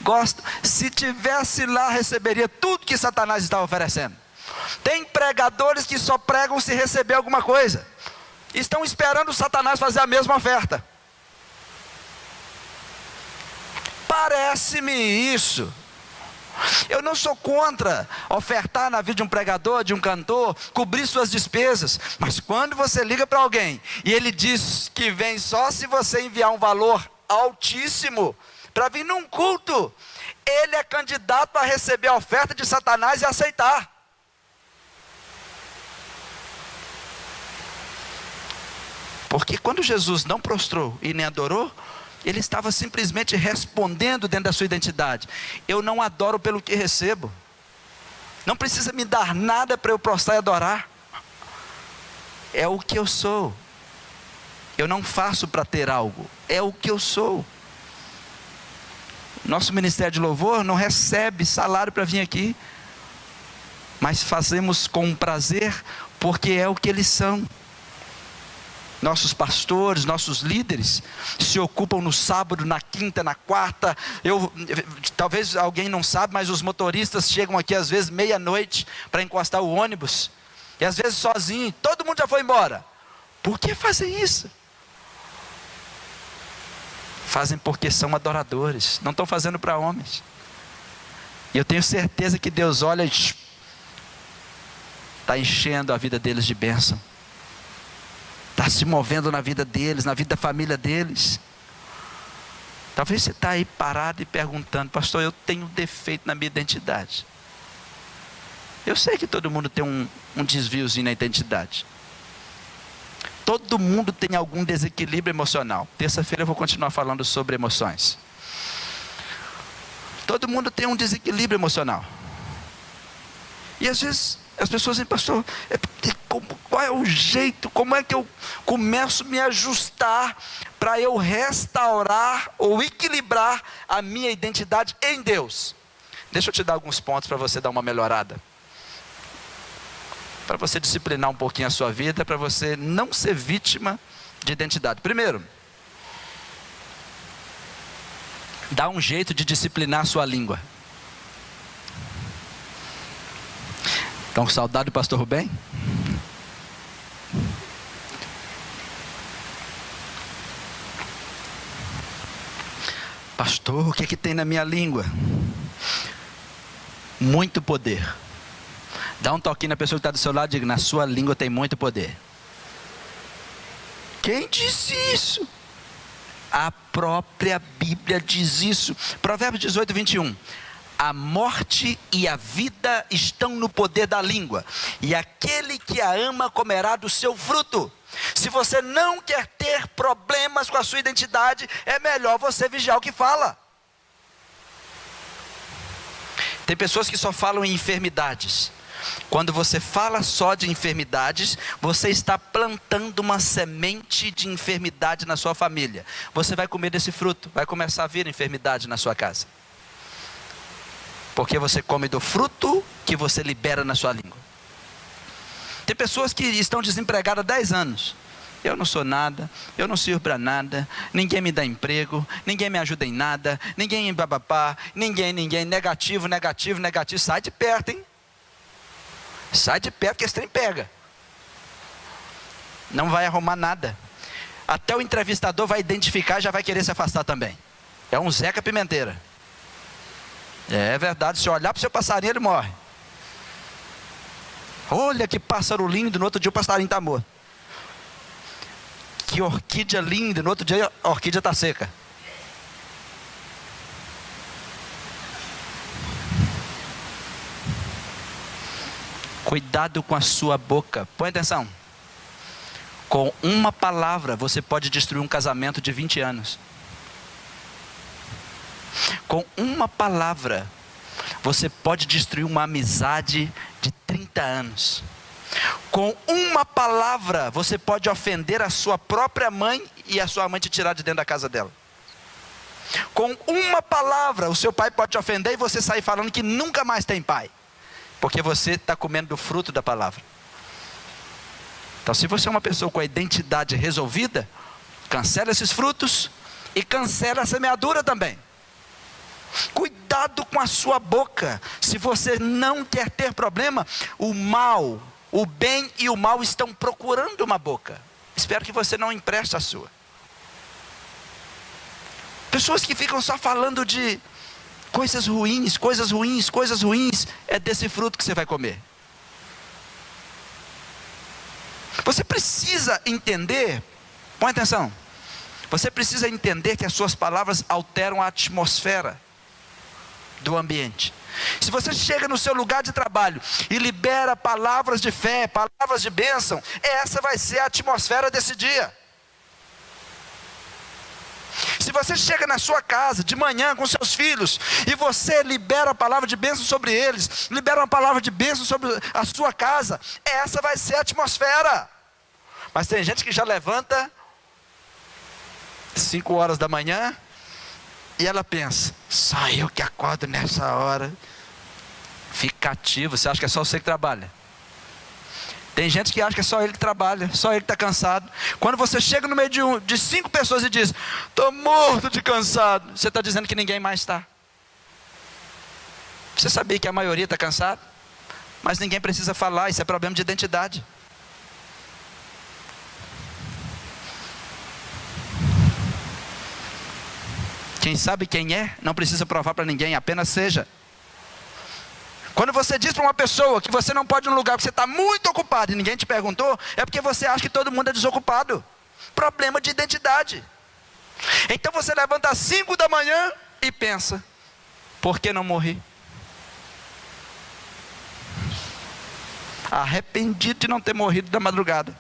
Gosto. Se tivesse lá, receberia tudo que Satanás está oferecendo. Tem pregadores que só pregam se receber alguma coisa. Estão esperando Satanás fazer a mesma oferta. Parece-me isso. Eu não sou contra ofertar na vida de um pregador, de um cantor, cobrir suas despesas. Mas quando você liga para alguém e ele diz que vem só se você enviar um valor altíssimo para vir num culto, ele é candidato a receber a oferta de Satanás e aceitar. Porque quando Jesus não prostrou e nem adorou, Ele estava simplesmente respondendo dentro da sua identidade: eu não adoro pelo que recebo. Não precisa me dar nada para eu prostrar e adorar. É o que eu sou. Eu não faço para ter algo. É o que eu sou. Nosso ministério de louvor não recebe salário para vir aqui, mas fazemos com prazer, porque é o que eles são. Nossos pastores, nossos líderes se ocupam no sábado, na quinta, na quarta. Talvez alguém não sabe, mas os motoristas chegam aqui às vezes meia-noite para encostar o ônibus, e às vezes sozinho, todo mundo já foi embora. Por que fazem isso? Fazem porque são adoradores, não estão fazendo para homens. E eu tenho certeza que Deus olha e está enchendo a vida deles de bênção. Está se movendo na vida deles, na vida da família deles. Talvez você está aí parado e perguntando: pastor, eu tenho defeito na minha identidade. Eu sei que todo mundo tem um desviozinho na identidade. Todo mundo tem algum desequilíbrio emocional. Terça-feira eu vou continuar falando sobre emoções. Todo mundo tem um desequilíbrio emocional. E às vezes as pessoas dizem: pastor, qual é o jeito, como é que eu começo a me ajustar para eu restaurar ou equilibrar a minha identidade em Deus? Deixa eu te dar alguns pontos para você dar uma melhorada, para você disciplinar um pouquinho a sua vida, para você não ser vítima de identidade. Primeiro, dá um jeito de disciplinar a sua língua. Estão com saudade do pastor Rubem? Pastor, o que tem na minha língua? Muito poder. Dá um toquinho na pessoa que está do seu lado e diga: na sua língua tem muito poder. Quem disse isso? A própria Bíblia diz isso. Provérbios 18, 21. A morte e a vida estão no poder da língua, e aquele que a ama comerá do seu fruto. Se você não quer ter problemas com a sua identidade, é melhor você vigiar o que fala. Tem pessoas que só falam em enfermidades. Quando você fala só de enfermidades, você está plantando uma semente de enfermidade na sua família. Você vai comer desse fruto, vai começar a vir enfermidade na sua casa. Porque você come do fruto que você libera na sua língua. Tem pessoas que estão desempregadas há 10 anos. Eu não sou nada, eu não sirvo para nada, ninguém me dá emprego, ninguém me ajuda em nada, ninguém babapá, ninguém, negativo, sai de perto, hein? Sai de perto que esse trem pega. Não vai arrumar nada. Até o entrevistador vai identificar e já vai querer se afastar também. É um Zeca Pimenteira. É verdade, se olhar para o seu passarinho, ele morre. Olha que pássaro lindo, no outro dia o passarinho está morto. Que orquídea linda, no outro dia a orquídea está seca. Cuidado com a sua boca. Põe atenção. Com uma palavra você pode destruir um casamento de 20 anos. Com uma palavra você pode destruir uma amizade de 30 anos. Com uma palavra você pode ofender a sua própria mãe e a sua mãe te tirar de dentro da casa dela. Com uma palavra o seu pai pode te ofender e você sair falando que nunca mais tem pai, porque você está comendo do fruto da palavra. Então, se você é uma pessoa com a identidade resolvida, cancela esses frutos e cancela a semeadura também. Cuidado com a sua boca. Se você não quer ter problema, o mal, o bem e o mal estão procurando uma boca. Espero que você não empreste a sua. Pessoas que ficam só falando de coisas ruins, é desse fruto que você vai comer. Você precisa entender, põe atenção, você precisa entender que as suas palavras alteram a atmosfera do ambiente. Se você chega no seu lugar de trabalho e libera palavras de fé, palavras de bênção, essa vai ser a atmosfera desse dia. Se você chega na sua casa de manhã com seus filhos e você libera a palavra de bênção sobre eles, libera uma palavra de bênção sobre a sua casa, essa vai ser a atmosfera. Mas tem gente que já levanta 5 horas da manhã e ela pensa: só eu que acordo nessa hora. Fica ativo. Você acha que é só você que trabalha? Tem gente que acha que é só ele que trabalha, só ele que está cansado. Quando você chega no meio de 5 pessoas e diz: estou morto de cansado, você está dizendo que ninguém mais está. Você sabia que a maioria está cansado? Mas ninguém precisa falar, isso é problema de identidade. Quem sabe quem é, não precisa provar para ninguém, apenas seja. Quando você diz para uma pessoa que você não pode ir num lugar porque você está muito ocupado e ninguém te perguntou, é porque você acha que todo mundo é desocupado. Problema de identidade. Então você levanta às 5 da manhã e pensa: por que não morri? Arrependido de não ter morrido da madrugada.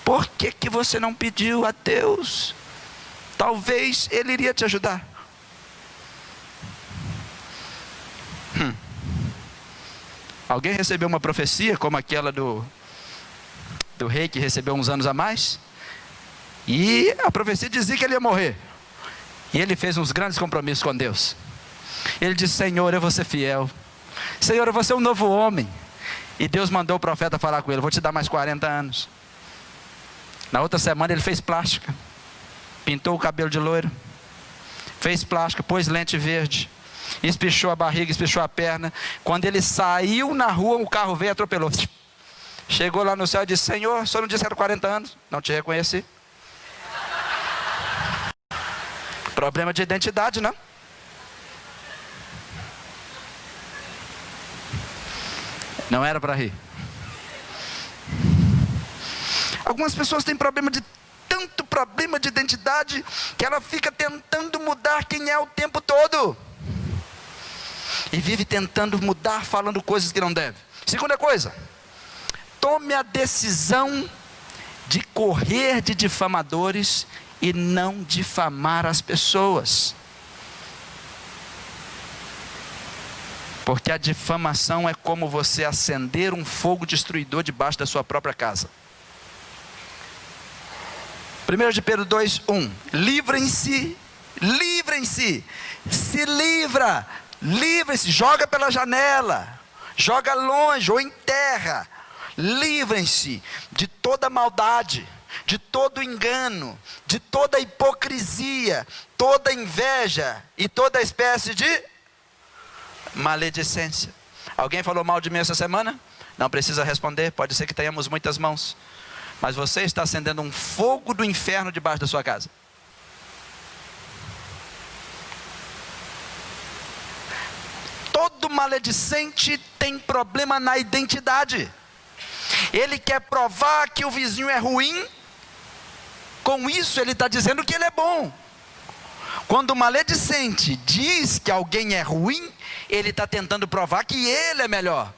Por que você não pediu a Deus? Talvez Ele iria te ajudar. Alguém recebeu uma profecia como aquela do rei que recebeu uns anos a mais? E a profecia dizia que ele ia morrer. E ele fez uns grandes compromissos com Deus. Ele disse: Senhor, eu vou ser fiel. Senhor, eu vou ser um novo homem. E Deus mandou o profeta falar com ele: vou te dar mais 40 anos. Na outra semana ele fez plástica. Pintou o cabelo de loiro. Fez plástica, pôs lente verde. Espichou a barriga, espichou a perna. Quando ele saiu na rua, o carro veio e atropelou. Chegou lá no céu e disse: Senhor, o senhor não disse que era 40 anos? Não te reconheci. Problema de identidade, não? Não era para rir. Algumas pessoas têm tanto problema de identidade, que ela fica tentando mudar quem é o tempo todo. E vive tentando mudar, falando coisas que não deve. Segunda coisa: tome a decisão de correr de difamadores e não difamar as pessoas. Porque a difamação é como você acender um fogo destruidor debaixo da sua própria casa. 1 de Pedro 2:1. Livrem-se, se livre-se, joga pela janela, joga longe ou em terra. Livrem-se de toda maldade, de todo engano, de toda hipocrisia, toda inveja e toda espécie de maledicência. Alguém falou mal de mim essa semana? Não precisa responder, pode ser que tenhamos muitas mãos. Mas você está acendendo um fogo do inferno debaixo da sua casa. Todo maledicente tem problema na identidade. Ele quer provar que o vizinho é ruim. Com isso ele está dizendo que ele é bom. Quando o maledicente diz que alguém é ruim, ele está tentando provar que ele é melhor.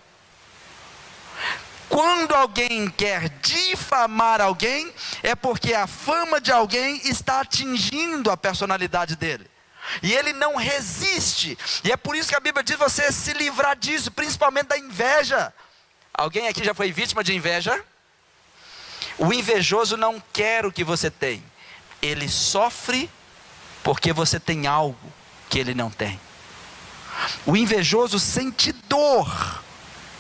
Quando alguém quer difamar alguém, é porque a fama de alguém está atingindo a personalidade dele. E ele não resiste. E é por isso que a Bíblia diz você se livrar disso, principalmente da inveja. Alguém aqui já foi vítima de inveja? O invejoso não quer o que você tem. Ele sofre porque você tem algo que ele não tem. O invejoso sente dor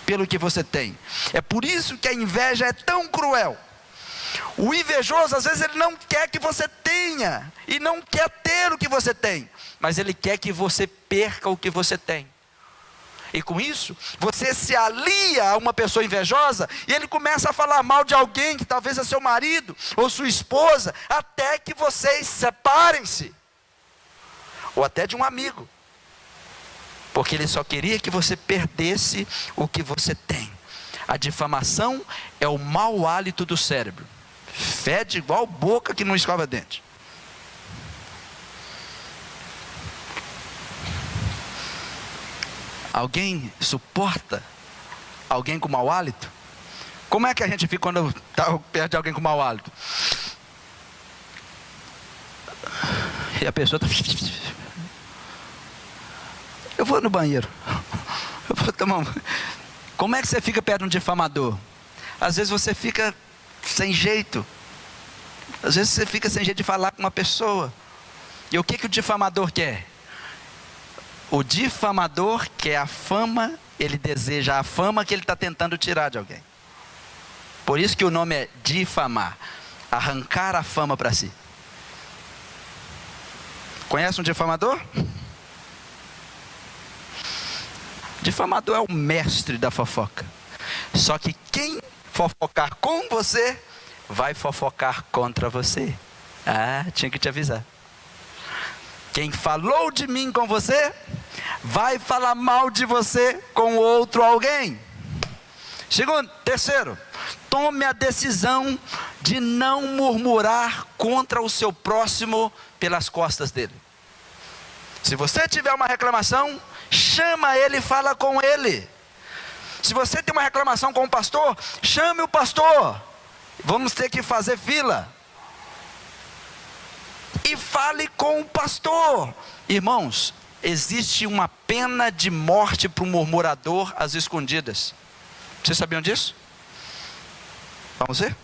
pelo que você tem. É por isso que a inveja é tão cruel. O invejoso, às vezes, ele não quer que você tenha, e não quer ter o que você tem, mas ele quer que você perca o que você tem. E com isso, você se alia a uma pessoa invejosa, e ele começa a falar mal de alguém, que talvez é seu marido, ou sua esposa, até que vocês separem-se, ou até de um amigo. Porque ele só queria que você perdesse o que você tem. A difamação é o mau hálito do cérebro. Fede igual boca que não escova dente. Alguém suporta alguém com mau hálito? Como é que a gente fica quando está perto de alguém com mau hálito? E a pessoa está... Eu vou no banheiro. Eu vou tomar um... Como é que você fica perto de um difamador? Às vezes você fica sem jeito. Às vezes você fica sem jeito de falar com uma pessoa. E o que o difamador quer? O difamador quer a fama, ele deseja a fama que ele está tentando tirar de alguém. Por isso que o nome é difamar. Arrancar a fama para si. Conhece um difamador? Difamador é o mestre da fofoca. Só que quem fofocar com você, vai fofocar contra você. Ah, tinha que te avisar. Quem falou de mim com você, vai falar mal de você com outro alguém. Segundo, terceiro, tome a decisão de não murmurar contra o seu próximo pelas costas dele. Se você tiver uma reclamação, chama ele e fala com ele. Se você tem uma reclamação com o pastor, chame o pastor. Vamos ter que fazer fila. E fale com o pastor. Irmãos, existe uma pena de morte para o murmurador às escondidas. Vocês sabiam disso? Vamos ver?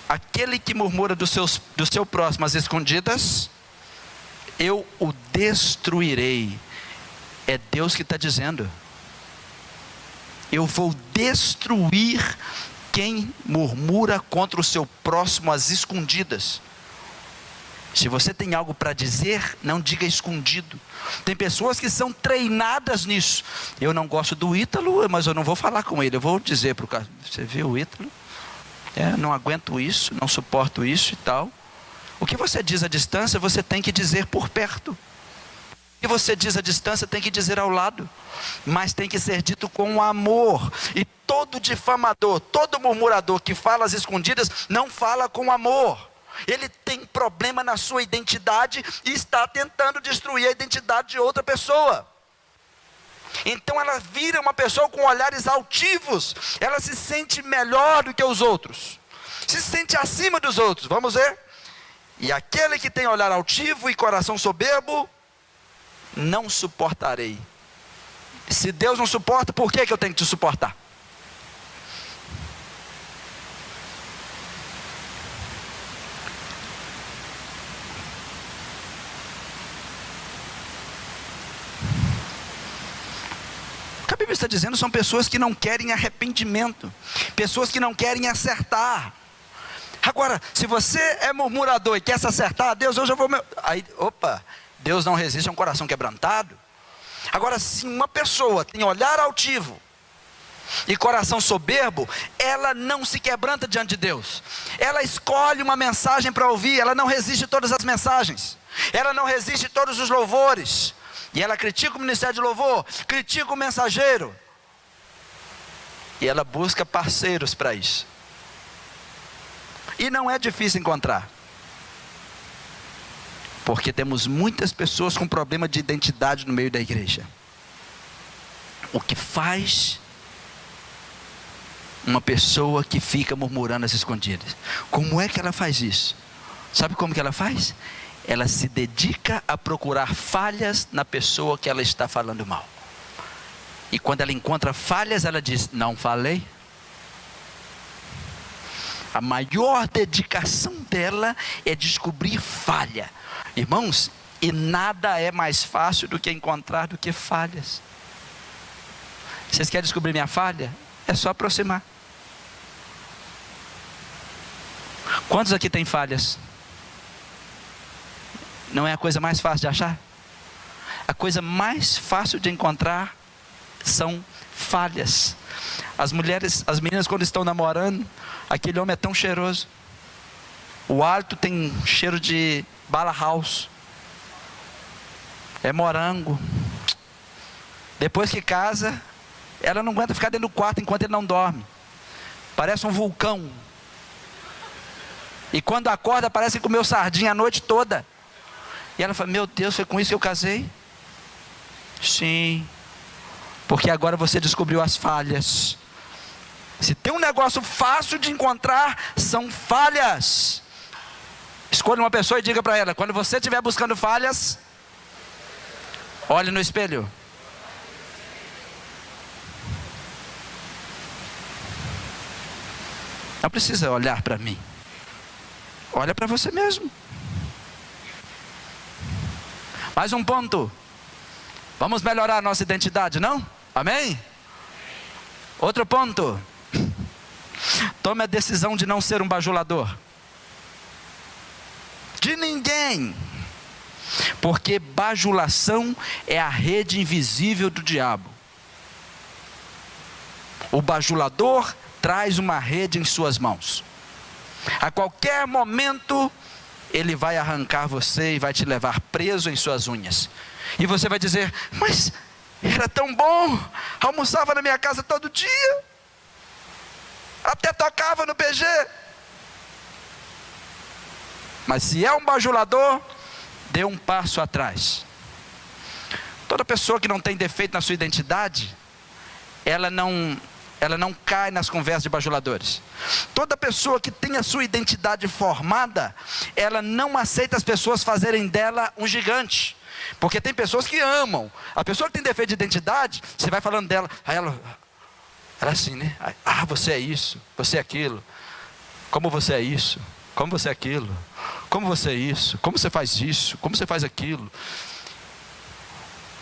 Aquele que murmura do seu próximo às escondidas, eu o destruirei. É Deus que está dizendo. Eu vou destruir quem murmura contra o seu próximo às escondidas. Se você tem algo para dizer, não diga escondido. Tem pessoas que são treinadas nisso. Eu não gosto do Ítalo, mas eu não vou falar com ele. Eu vou dizer para o cara: você viu o Ítalo? Não aguento isso, não suporto isso e tal. O que você diz à distância, você tem que dizer por perto. O que você diz à distância, tem que dizer ao lado. Mas tem que ser dito com amor. E todo difamador, todo murmurador que fala às escondidas, não fala com amor. Ele tem problema na sua identidade e está tentando destruir a identidade de outra pessoa. Então ela vira uma pessoa com olhares altivos. Ela se sente melhor do que os outros, se sente acima dos outros. Vamos ver? E aquele que tem olhar altivo e coração soberbo, não suportarei. Se Deus não suporta, por que eu tenho que te suportar? O que a Bíblia está dizendo são pessoas que não querem arrependimento, pessoas que não querem acertar. Agora, se você é murmurador e quer se acertar, Deus, eu já vou... Aí, opa, Deus não resiste a um coração quebrantado. Agora, se uma pessoa tem olhar altivo e coração soberbo, ela não se quebranta diante de Deus. Ela escolhe uma mensagem para ouvir, ela não resiste a todas as mensagens, ela não resiste a todos os louvores. E ela critica o ministério de louvor, critica o mensageiro. E ela busca parceiros para isso. E não é difícil encontrar. Porque temos muitas pessoas com problema de identidade no meio da igreja. O que faz uma pessoa que fica murmurando às escondidas? Como é que ela faz isso? Sabe como que ela faz? Ela se dedica a procurar falhas na pessoa que ela está falando mal. E quando ela encontra falhas, ela diz: não falei. A maior dedicação dela é descobrir falha. Irmãos, e nada é mais fácil do que encontrar do que falhas. Vocês querem descobrir minha falha? É só aproximar. Quantos aqui tem falhas? Não é a coisa mais fácil de achar? A coisa mais fácil de encontrar são falhas. As mulheres, as meninas, quando estão namorando, aquele homem é tão cheiroso, o hálito tem cheiro de bala house, é morango. Depois que casa, ela não aguenta ficar dentro do quarto enquanto ele não dorme, parece um vulcão. E quando acorda, parece que comeu sardinha a noite toda. E ela fala: meu Deus, foi com isso que eu casei? Sim, porque agora você descobriu as falhas. Se tem um negócio fácil de encontrar, são falhas. Escolha uma pessoa e diga para ela: quando você estiver buscando falhas, olhe no espelho. Não precisa olhar para mim. Olha para você mesmo. Mais um ponto. Vamos melhorar a nossa identidade, não? Amém? Outro ponto. Tome a decisão de não ser um bajulador. De ninguém. Porque bajulação é a rede invisível do diabo. O bajulador traz uma rede em suas mãos. A qualquer momento, ele vai arrancar você e vai te levar preso em suas unhas. E você vai dizer: mas era tão bom, almoçava na minha casa todo dia, até tocava no PG. Mas se é um bajulador, dê um passo atrás. Toda pessoa que não tem defeito na sua identidade, ela não cai nas conversas de bajuladores. Toda pessoa que tem a sua identidade formada, ela não aceita as pessoas fazerem dela um gigante. Porque tem pessoas que amam. A pessoa que tem defeito de identidade, você vai falando dela, aí ela é assim, né? Ah, você é isso, você é aquilo. Como você é isso? Como você é aquilo? Como você é isso? Como você faz isso? Como você faz aquilo?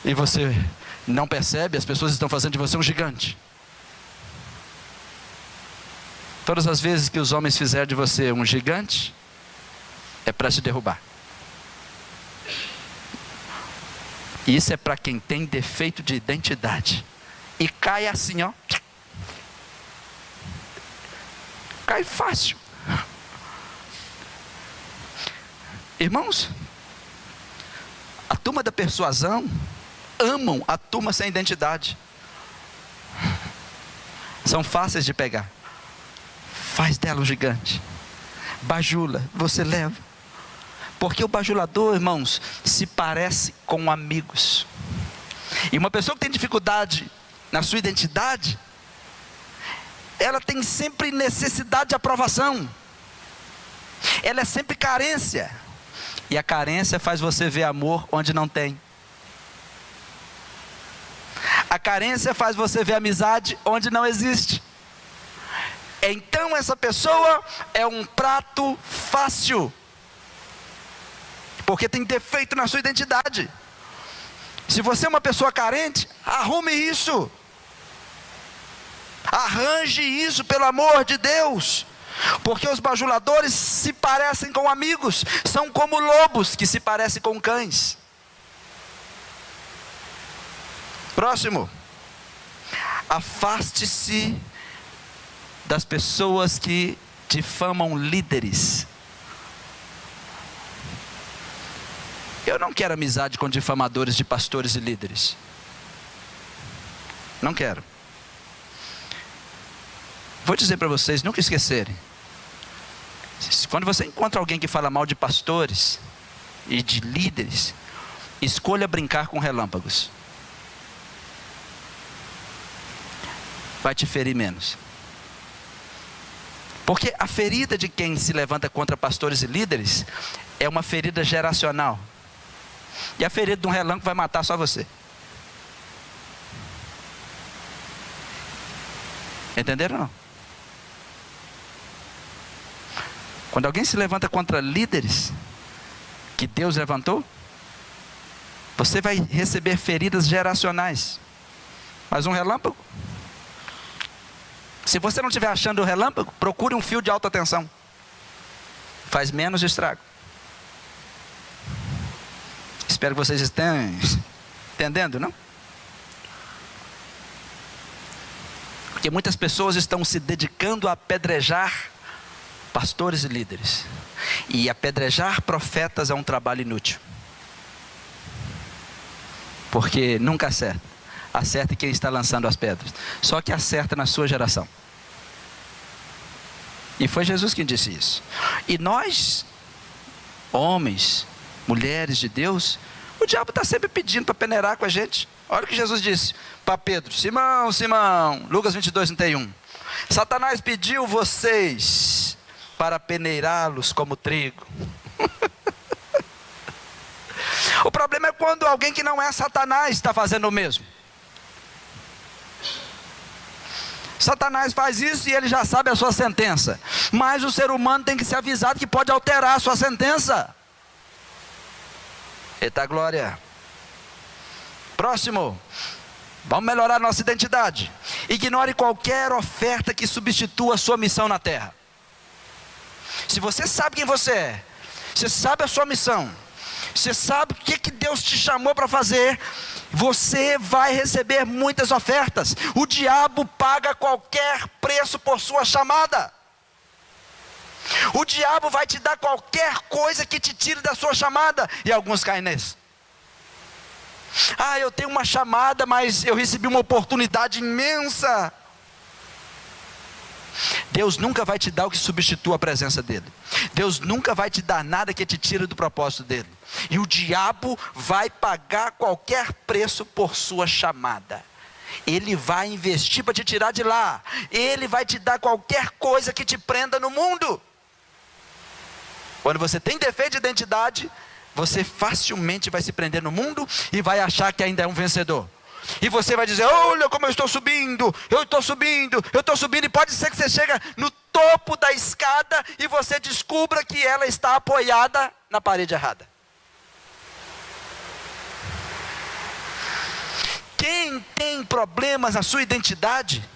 E você não percebe, as pessoas estão fazendo de você um gigante. Todas as vezes que os homens fizeram de você um gigante, é para te derrubar. Isso é para quem tem defeito de identidade. E cai assim, ó. Cai fácil. Irmãos, a turma da persuasão amam a turma sem identidade. São fáceis de pegar. Faz dela um gigante. Bajula, você leva. Porque o bajulador, irmãos, se parece com amigos. E uma pessoa que tem dificuldade na sua identidade, ela tem sempre necessidade de aprovação. Ela é sempre carência. E a carência faz você ver amor onde não tem. A carência faz você ver amizade onde não existe. Então essa pessoa é um prato fácil. Porque tem defeito na sua identidade. Se você é uma pessoa carente, arrume isso. Arranje isso, pelo amor de Deus. Porque os bajuladores se parecem com amigos. São como lobos que se parecem com cães. Próximo. Afaste-se das pessoas que difamam líderes. Eu não quero amizade com difamadores de pastores e líderes. Não quero. Vou dizer para vocês, nunca esquecerem. Quando você encontra alguém que fala mal de pastores e de líderes, escolha brincar com relâmpagos. Vai te ferir menos. Porque a ferida de quem se levanta contra pastores e líderes é uma ferida geracional. E a ferida de um relâmpago vai matar só você. Entenderam ou não? Quando alguém se levanta contra líderes que Deus levantou, você vai receber feridas geracionais. Mas um relâmpago, se você não estiver achando o relâmpago, procure um fio de alta tensão. Faz menos estrago. Espero que vocês estejam entendendo, não? Porque muitas pessoas estão se dedicando a apedrejar pastores e líderes. E apedrejar profetas é um trabalho inútil. Porque nunca acerta. Acerta quem está lançando as pedras. Só que acerta na sua geração. E foi Jesus quem disse isso. E nós, homens, mulheres de Deus, o diabo está sempre pedindo para peneirar com a gente. Olha o que Jesus disse para Pedro: Simão, Simão, Lucas 22:31. Satanás pediu vocês para peneirá-los como trigo. O problema é quando alguém que não é Satanás está fazendo o mesmo. Satanás faz isso e ele já sabe a sua sentença. Mas o ser humano tem que ser avisado que pode alterar a sua sentença. Eita glória. Próximo. Vamos melhorar nossa identidade. Ignore qualquer oferta que substitua a sua missão na terra. Se você sabe quem você é, você sabe a sua missão, você sabe o que Deus te chamou para fazer, você vai receber muitas ofertas. O diabo paga qualquer preço por sua chamada. O diabo vai te dar qualquer coisa que te tire da sua chamada. E alguns caem nisso. Eu tenho uma chamada, mas eu recebi uma oportunidade imensa. Deus nunca vai te dar o que substitua a presença dele. Deus nunca vai te dar nada que te tire do propósito dele. E o diabo vai pagar qualquer preço por sua chamada. Ele vai investir para te tirar de lá. Ele vai te dar qualquer coisa que te prenda no mundo. Quando você tem defeito de identidade, você facilmente vai se prender no mundo e vai achar que ainda é um vencedor. E você vai dizer: olha como eu estou subindo, e pode ser que você chegue no topo da escada e você descubra que ela está apoiada na parede errada. Quem tem problemas na sua identidade,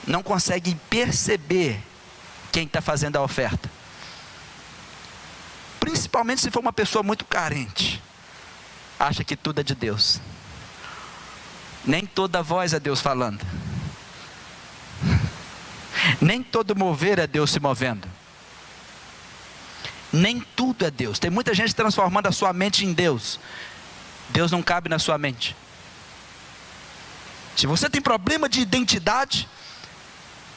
não consegue perceber quem está fazendo a oferta. Principalmente se for uma pessoa muito carente, acha que tudo é de Deus. Nem toda voz é Deus falando. Nem todo mover é Deus se movendo. Nem tudo é Deus. Tem muita gente transformando a sua mente em Deus. Deus não cabe na sua mente. Se você tem problema de identidade,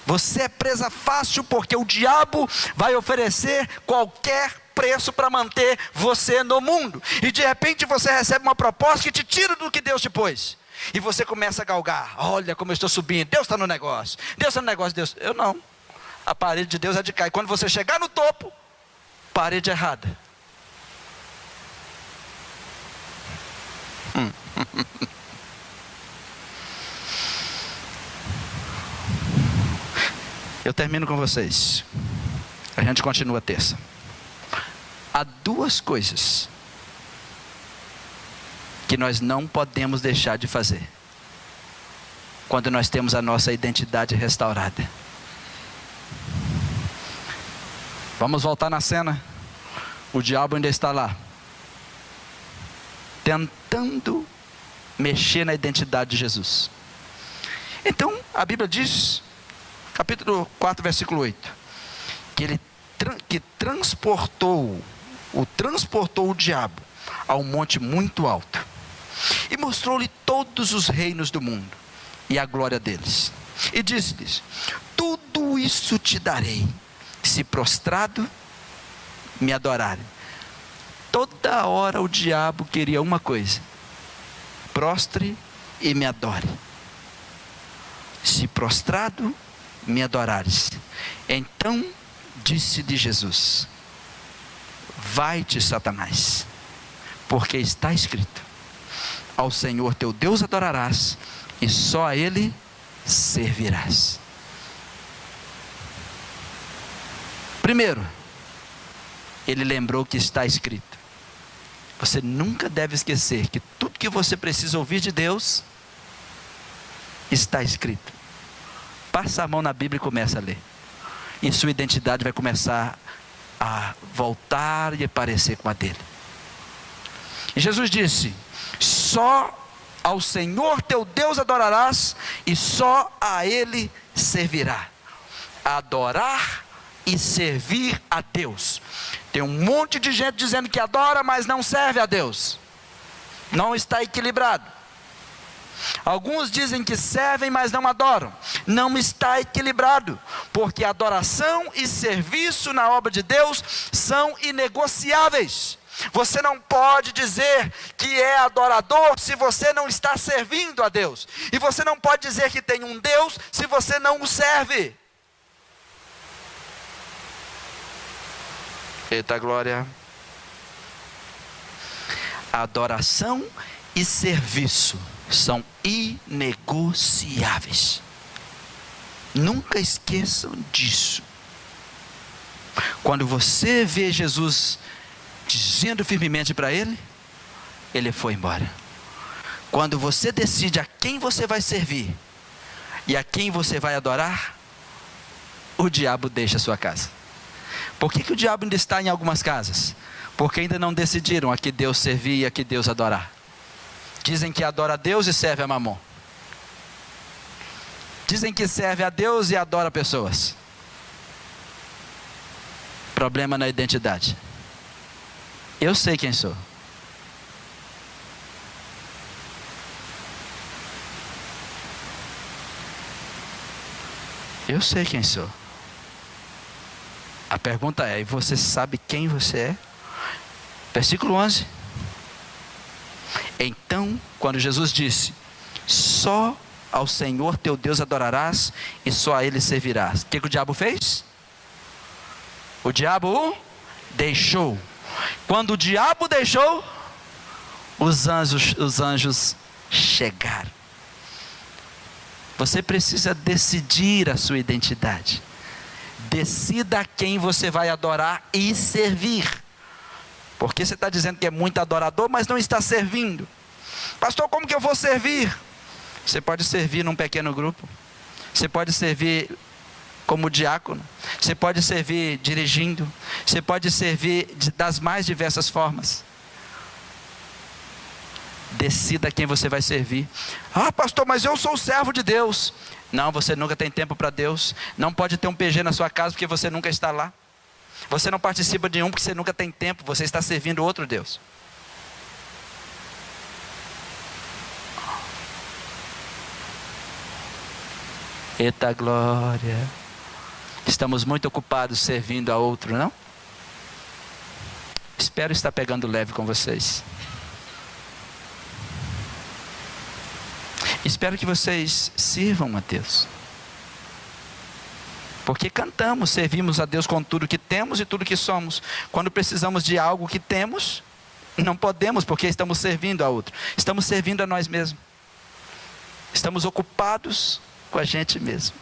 você é presa fácil, porque o diabo vai oferecer qualquer preço para manter você no mundo. E de repente você recebe uma proposta que te tira do que Deus te pôs. E você começa a galgar: olha como eu estou subindo, Deus está no negócio, Deus está no negócio, Deus. Eu não. A parede de Deus é de cá. E quando você chegar no topo, parede errada. Eu termino com vocês. A gente continua terça. Há duas coisas que nós não podemos deixar de fazer quando nós temos a nossa identidade restaurada. Vamos voltar na cena. O diabo ainda está lá, tentando mexer na identidade de Jesus. Então a Bíblia diz, capítulo 4, versículo 8, que ele transportou o diabo a um monte muito alto e mostrou-lhe todos os reinos do mundo e a glória deles, e disse-lhes: tudo isso te darei, se prostrado me adorarem. Toda hora o diabo queria uma coisa: prostre e me adore. Se prostrado me adorares. Então disse-lhe Jesus: vai-te, Satanás, porque está escrito: ao Senhor teu Deus adorarás, e só a Ele servirás. Primeiro, ele lembrou que está escrito. Você nunca deve esquecer que tudo que você precisa ouvir de Deus está escrito. Passa a mão na Bíblia e começa a ler, e sua identidade vai começar a voltar e parecer com a dele. E Jesus disse: só ao Senhor teu Deus adorarás, e só a Ele servirá. Adorar e servir a Deus. Tem um monte de gente dizendo que adora, mas não serve a Deus. Não está equilibrado. Alguns dizem que servem, mas não adoram. Não está equilibrado, porque adoração e serviço na obra de Deus são inegociáveis. Você não pode dizer que é adorador se você não está servindo a Deus. E você não pode dizer que tem um Deus se você não o serve. Eita glória. Adoração e serviço são inegociáveis. Nunca esqueçam disso. Quando você vê Jesus dizendo firmemente para ele, ele foi embora. Quando você decide a quem você vai servir e a quem você vai adorar, o diabo deixa a sua casa. Por que o diabo ainda está em algumas casas? Porque ainda não decidiram a que Deus servir e a que Deus adorar. Dizem que adora a Deus e serve a Mamon. Dizem que serve a Deus e adora pessoas. Problema na identidade. Eu sei quem sou. Eu sei quem sou. A pergunta é: e você sabe quem você é? Versículo 11. Então, quando Jesus disse: só ao Senhor teu Deus adorarás e só a Ele servirás, o que o diabo fez? O diabo o deixou. Quando o diabo deixou, os anjos chegaram. Você precisa decidir a sua identidade. Decida a quem você vai adorar e servir. Porque você está dizendo que é muito adorador, mas não está servindo. Pastor, como que eu vou servir? Você pode servir num pequeno grupo. Você pode servir como diácono. Você pode servir dirigindo. Você pode servir das mais diversas formas. Decida quem você vai servir. Ah, pastor, mas eu sou o servo de Deus. Não, você nunca tem tempo para Deus. Não pode ter um PG na sua casa porque você nunca está lá. Você não participa de um porque você nunca tem tempo. Você está servindo outro Deus. Eita glória. Estamos muito ocupados servindo a outro, não? Espero estar pegando leve com vocês. Espero que vocês sirvam a Deus. Porque cantamos, servimos a Deus com tudo que temos e tudo que somos. Quando precisamos de algo que temos, não podemos, porque estamos servindo a outro. Estamos servindo a nós mesmos. Estamos ocupados com a gente mesmo.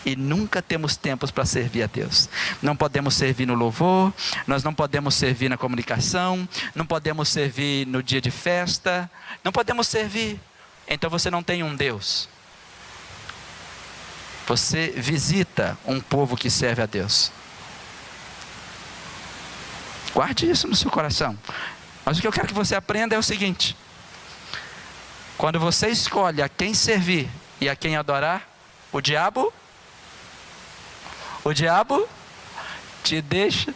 E nunca temos tempos para servir a Deus. Não podemos servir no louvor, nós não podemos servir na comunicação, não podemos servir no dia de festa, não podemos servir. Então você não tem um Deus. Você visita um povo que serve a Deus. Guarde isso no seu coração. Mas o que eu quero que você aprenda é o seguinte: quando você escolhe a quem servir e a quem adorar, o diabo te deixa.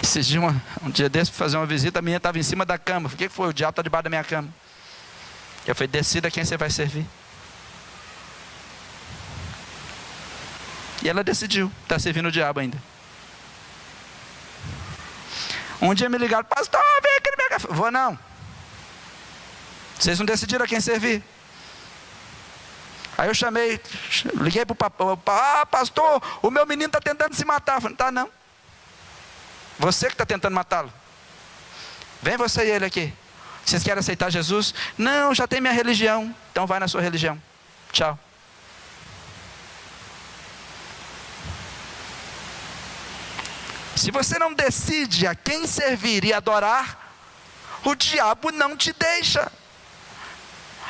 Esses dias, um dia desse, para fazer uma visita, a minha estava em cima da cama. O que foi? O diabo está debaixo da minha cama. Eu falei: decida quem você vai servir. E ela decidiu, está servindo o diabo ainda. Um dia me ligaram: pastor, vem aqui na minha casa. Vou não. Vocês não decidiram a quem servir. Aí eu chamei, liguei para o papai: ah, pastor, o meu menino está tentando se matar. Eu falei: tá não. Você que está tentando matá-lo. Vem você e ele aqui. Vocês querem aceitar Jesus? Não, já tem minha religião. Então vai na sua religião. Tchau. Se você não decide a quem servir e adorar, o diabo não te deixa.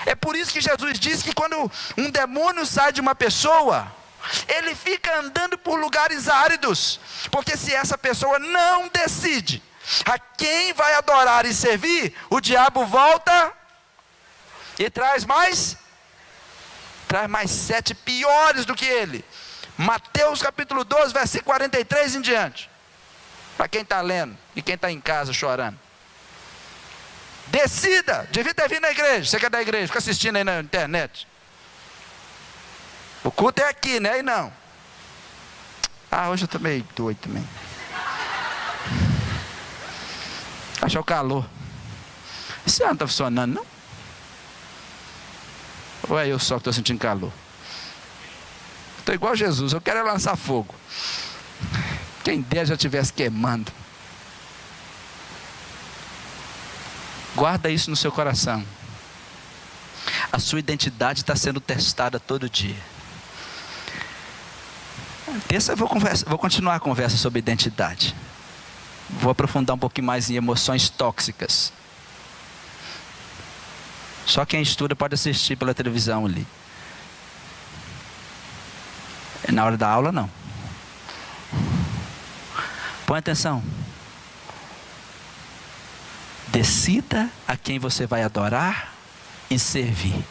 É por isso que Jesus diz que quando um demônio sai de uma pessoa, ele fica andando por lugares áridos. Porque se essa pessoa não decide a quem vai adorar e servir, o diabo volta e traz mais 7 piores do que ele. Mateus capítulo 12, versículo 43 em diante. Para quem está lendo e quem está em casa chorando. Decida. Devia ter vindo na igreja. Você quer da igreja? Fica assistindo aí na internet. O culto é aqui, né? E não. Ah, hoje eu estou meio doido também. Acho o calor. Esse ar não está funcionando, não? Ou é eu só que estou sentindo calor? Estou igual Jesus, eu quero é lançar fogo. Quem der já estivesse queimando. Guarda isso no seu coração. A sua identidade está sendo testada todo dia. Terça eu vou continuar a conversa sobre identidade. Vou aprofundar um pouquinho mais em emoções tóxicas. Só quem estuda pode assistir pela televisão ali. Na hora da aula, não. Põe atenção. Decida a quem você vai adorar e servir.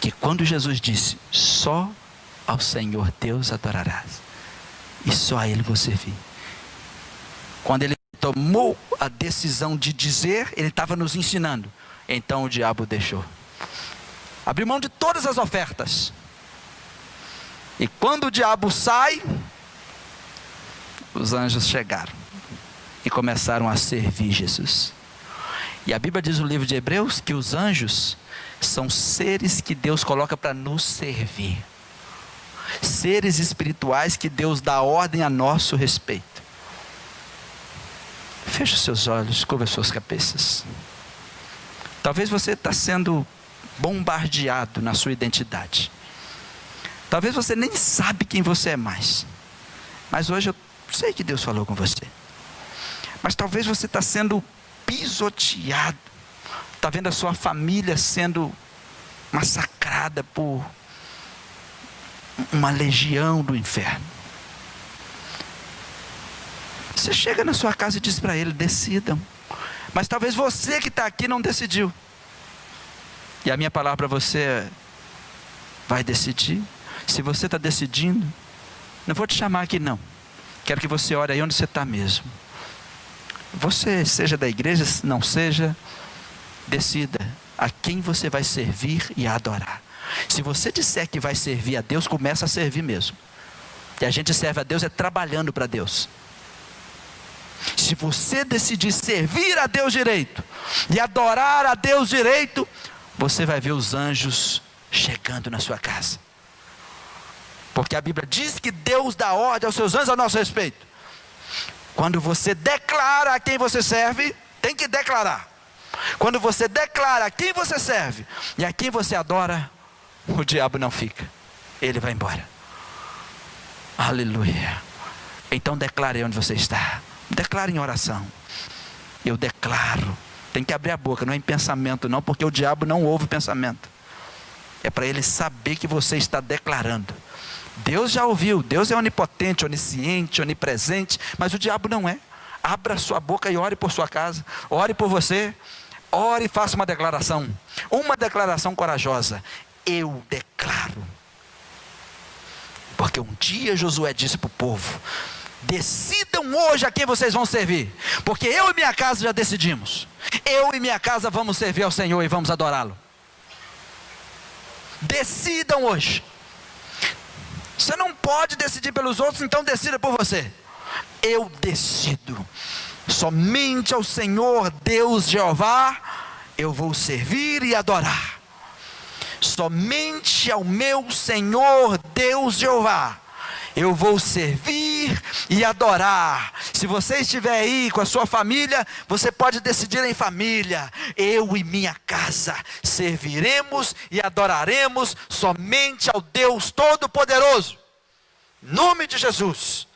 Que quando Jesus disse, só ao Senhor Deus adorarás, e só a Ele vou servir. Quando Ele tomou a decisão de dizer, Ele estava nos ensinando. Então o diabo deixou. Abriu mão de todas as ofertas. E quando o diabo sai, os anjos chegaram e começaram a servir Jesus. E a Bíblia diz no livro de Hebreus que os anjos são seres que Deus coloca para nos servir. Seres espirituais que Deus dá ordem a nosso respeito. Feche os seus olhos, curva as suas cabeças. Talvez você está sendo bombardeado na sua identidade. Talvez você nem sabe quem você é mais. Mas hoje eu sei que Deus falou com você. Mas talvez você está sendo pisoteado. Está vendo a sua família sendo massacrada por uma legião do inferno. Você chega na sua casa e diz para ele, decidam. Mas talvez você que está aqui não decidiu. E a minha palavra para você é, vai decidir. Se você está decidindo, não vou te chamar aqui não. Quero que você ore aí onde você está mesmo. Você seja da igreja, não seja, decida a quem você vai servir e adorar. Se você disser que vai servir a Deus, começa a servir mesmo. E a gente serve a Deus é trabalhando para Deus. Se você decidir servir a Deus direito e adorar a Deus direito, você vai ver os anjos chegando na sua casa. Porque a Bíblia diz que Deus dá ordem aos seus anjos a nosso respeito. Quando você declara a quem você serve, tem que declarar. Quando você declara a quem você serve e a quem você adora, o diabo não fica, ele vai embora. Aleluia. Então declare onde você está. Declare em oração. Eu declaro. Tem que abrir a boca, não é em pensamento não, porque o diabo não ouve pensamento. É para ele saber que você está declarando. Deus já ouviu, Deus é onipotente, onisciente, onipresente, mas o diabo não é. Abra sua boca e ore por sua casa, ore por você, ore e faça uma declaração corajosa. Eu declaro. Porque um dia Josué disse para o povo, decidam hoje a quem vocês vão servir, porque eu e minha casa já decidimos, eu e minha casa vamos servir ao Senhor e vamos adorá-lo. Decidam hoje. Você não pode decidir pelos outros, então decida por você. Eu decido, somente ao Senhor Deus Jeová eu vou servir e adorar. Somente ao meu Senhor Deus Jeová eu vou servir e adorar. Se você estiver aí com a sua família, você pode decidir em família. Eu e minha casa serviremos e adoraremos somente ao Deus Todo-Poderoso. Em nome de Jesus.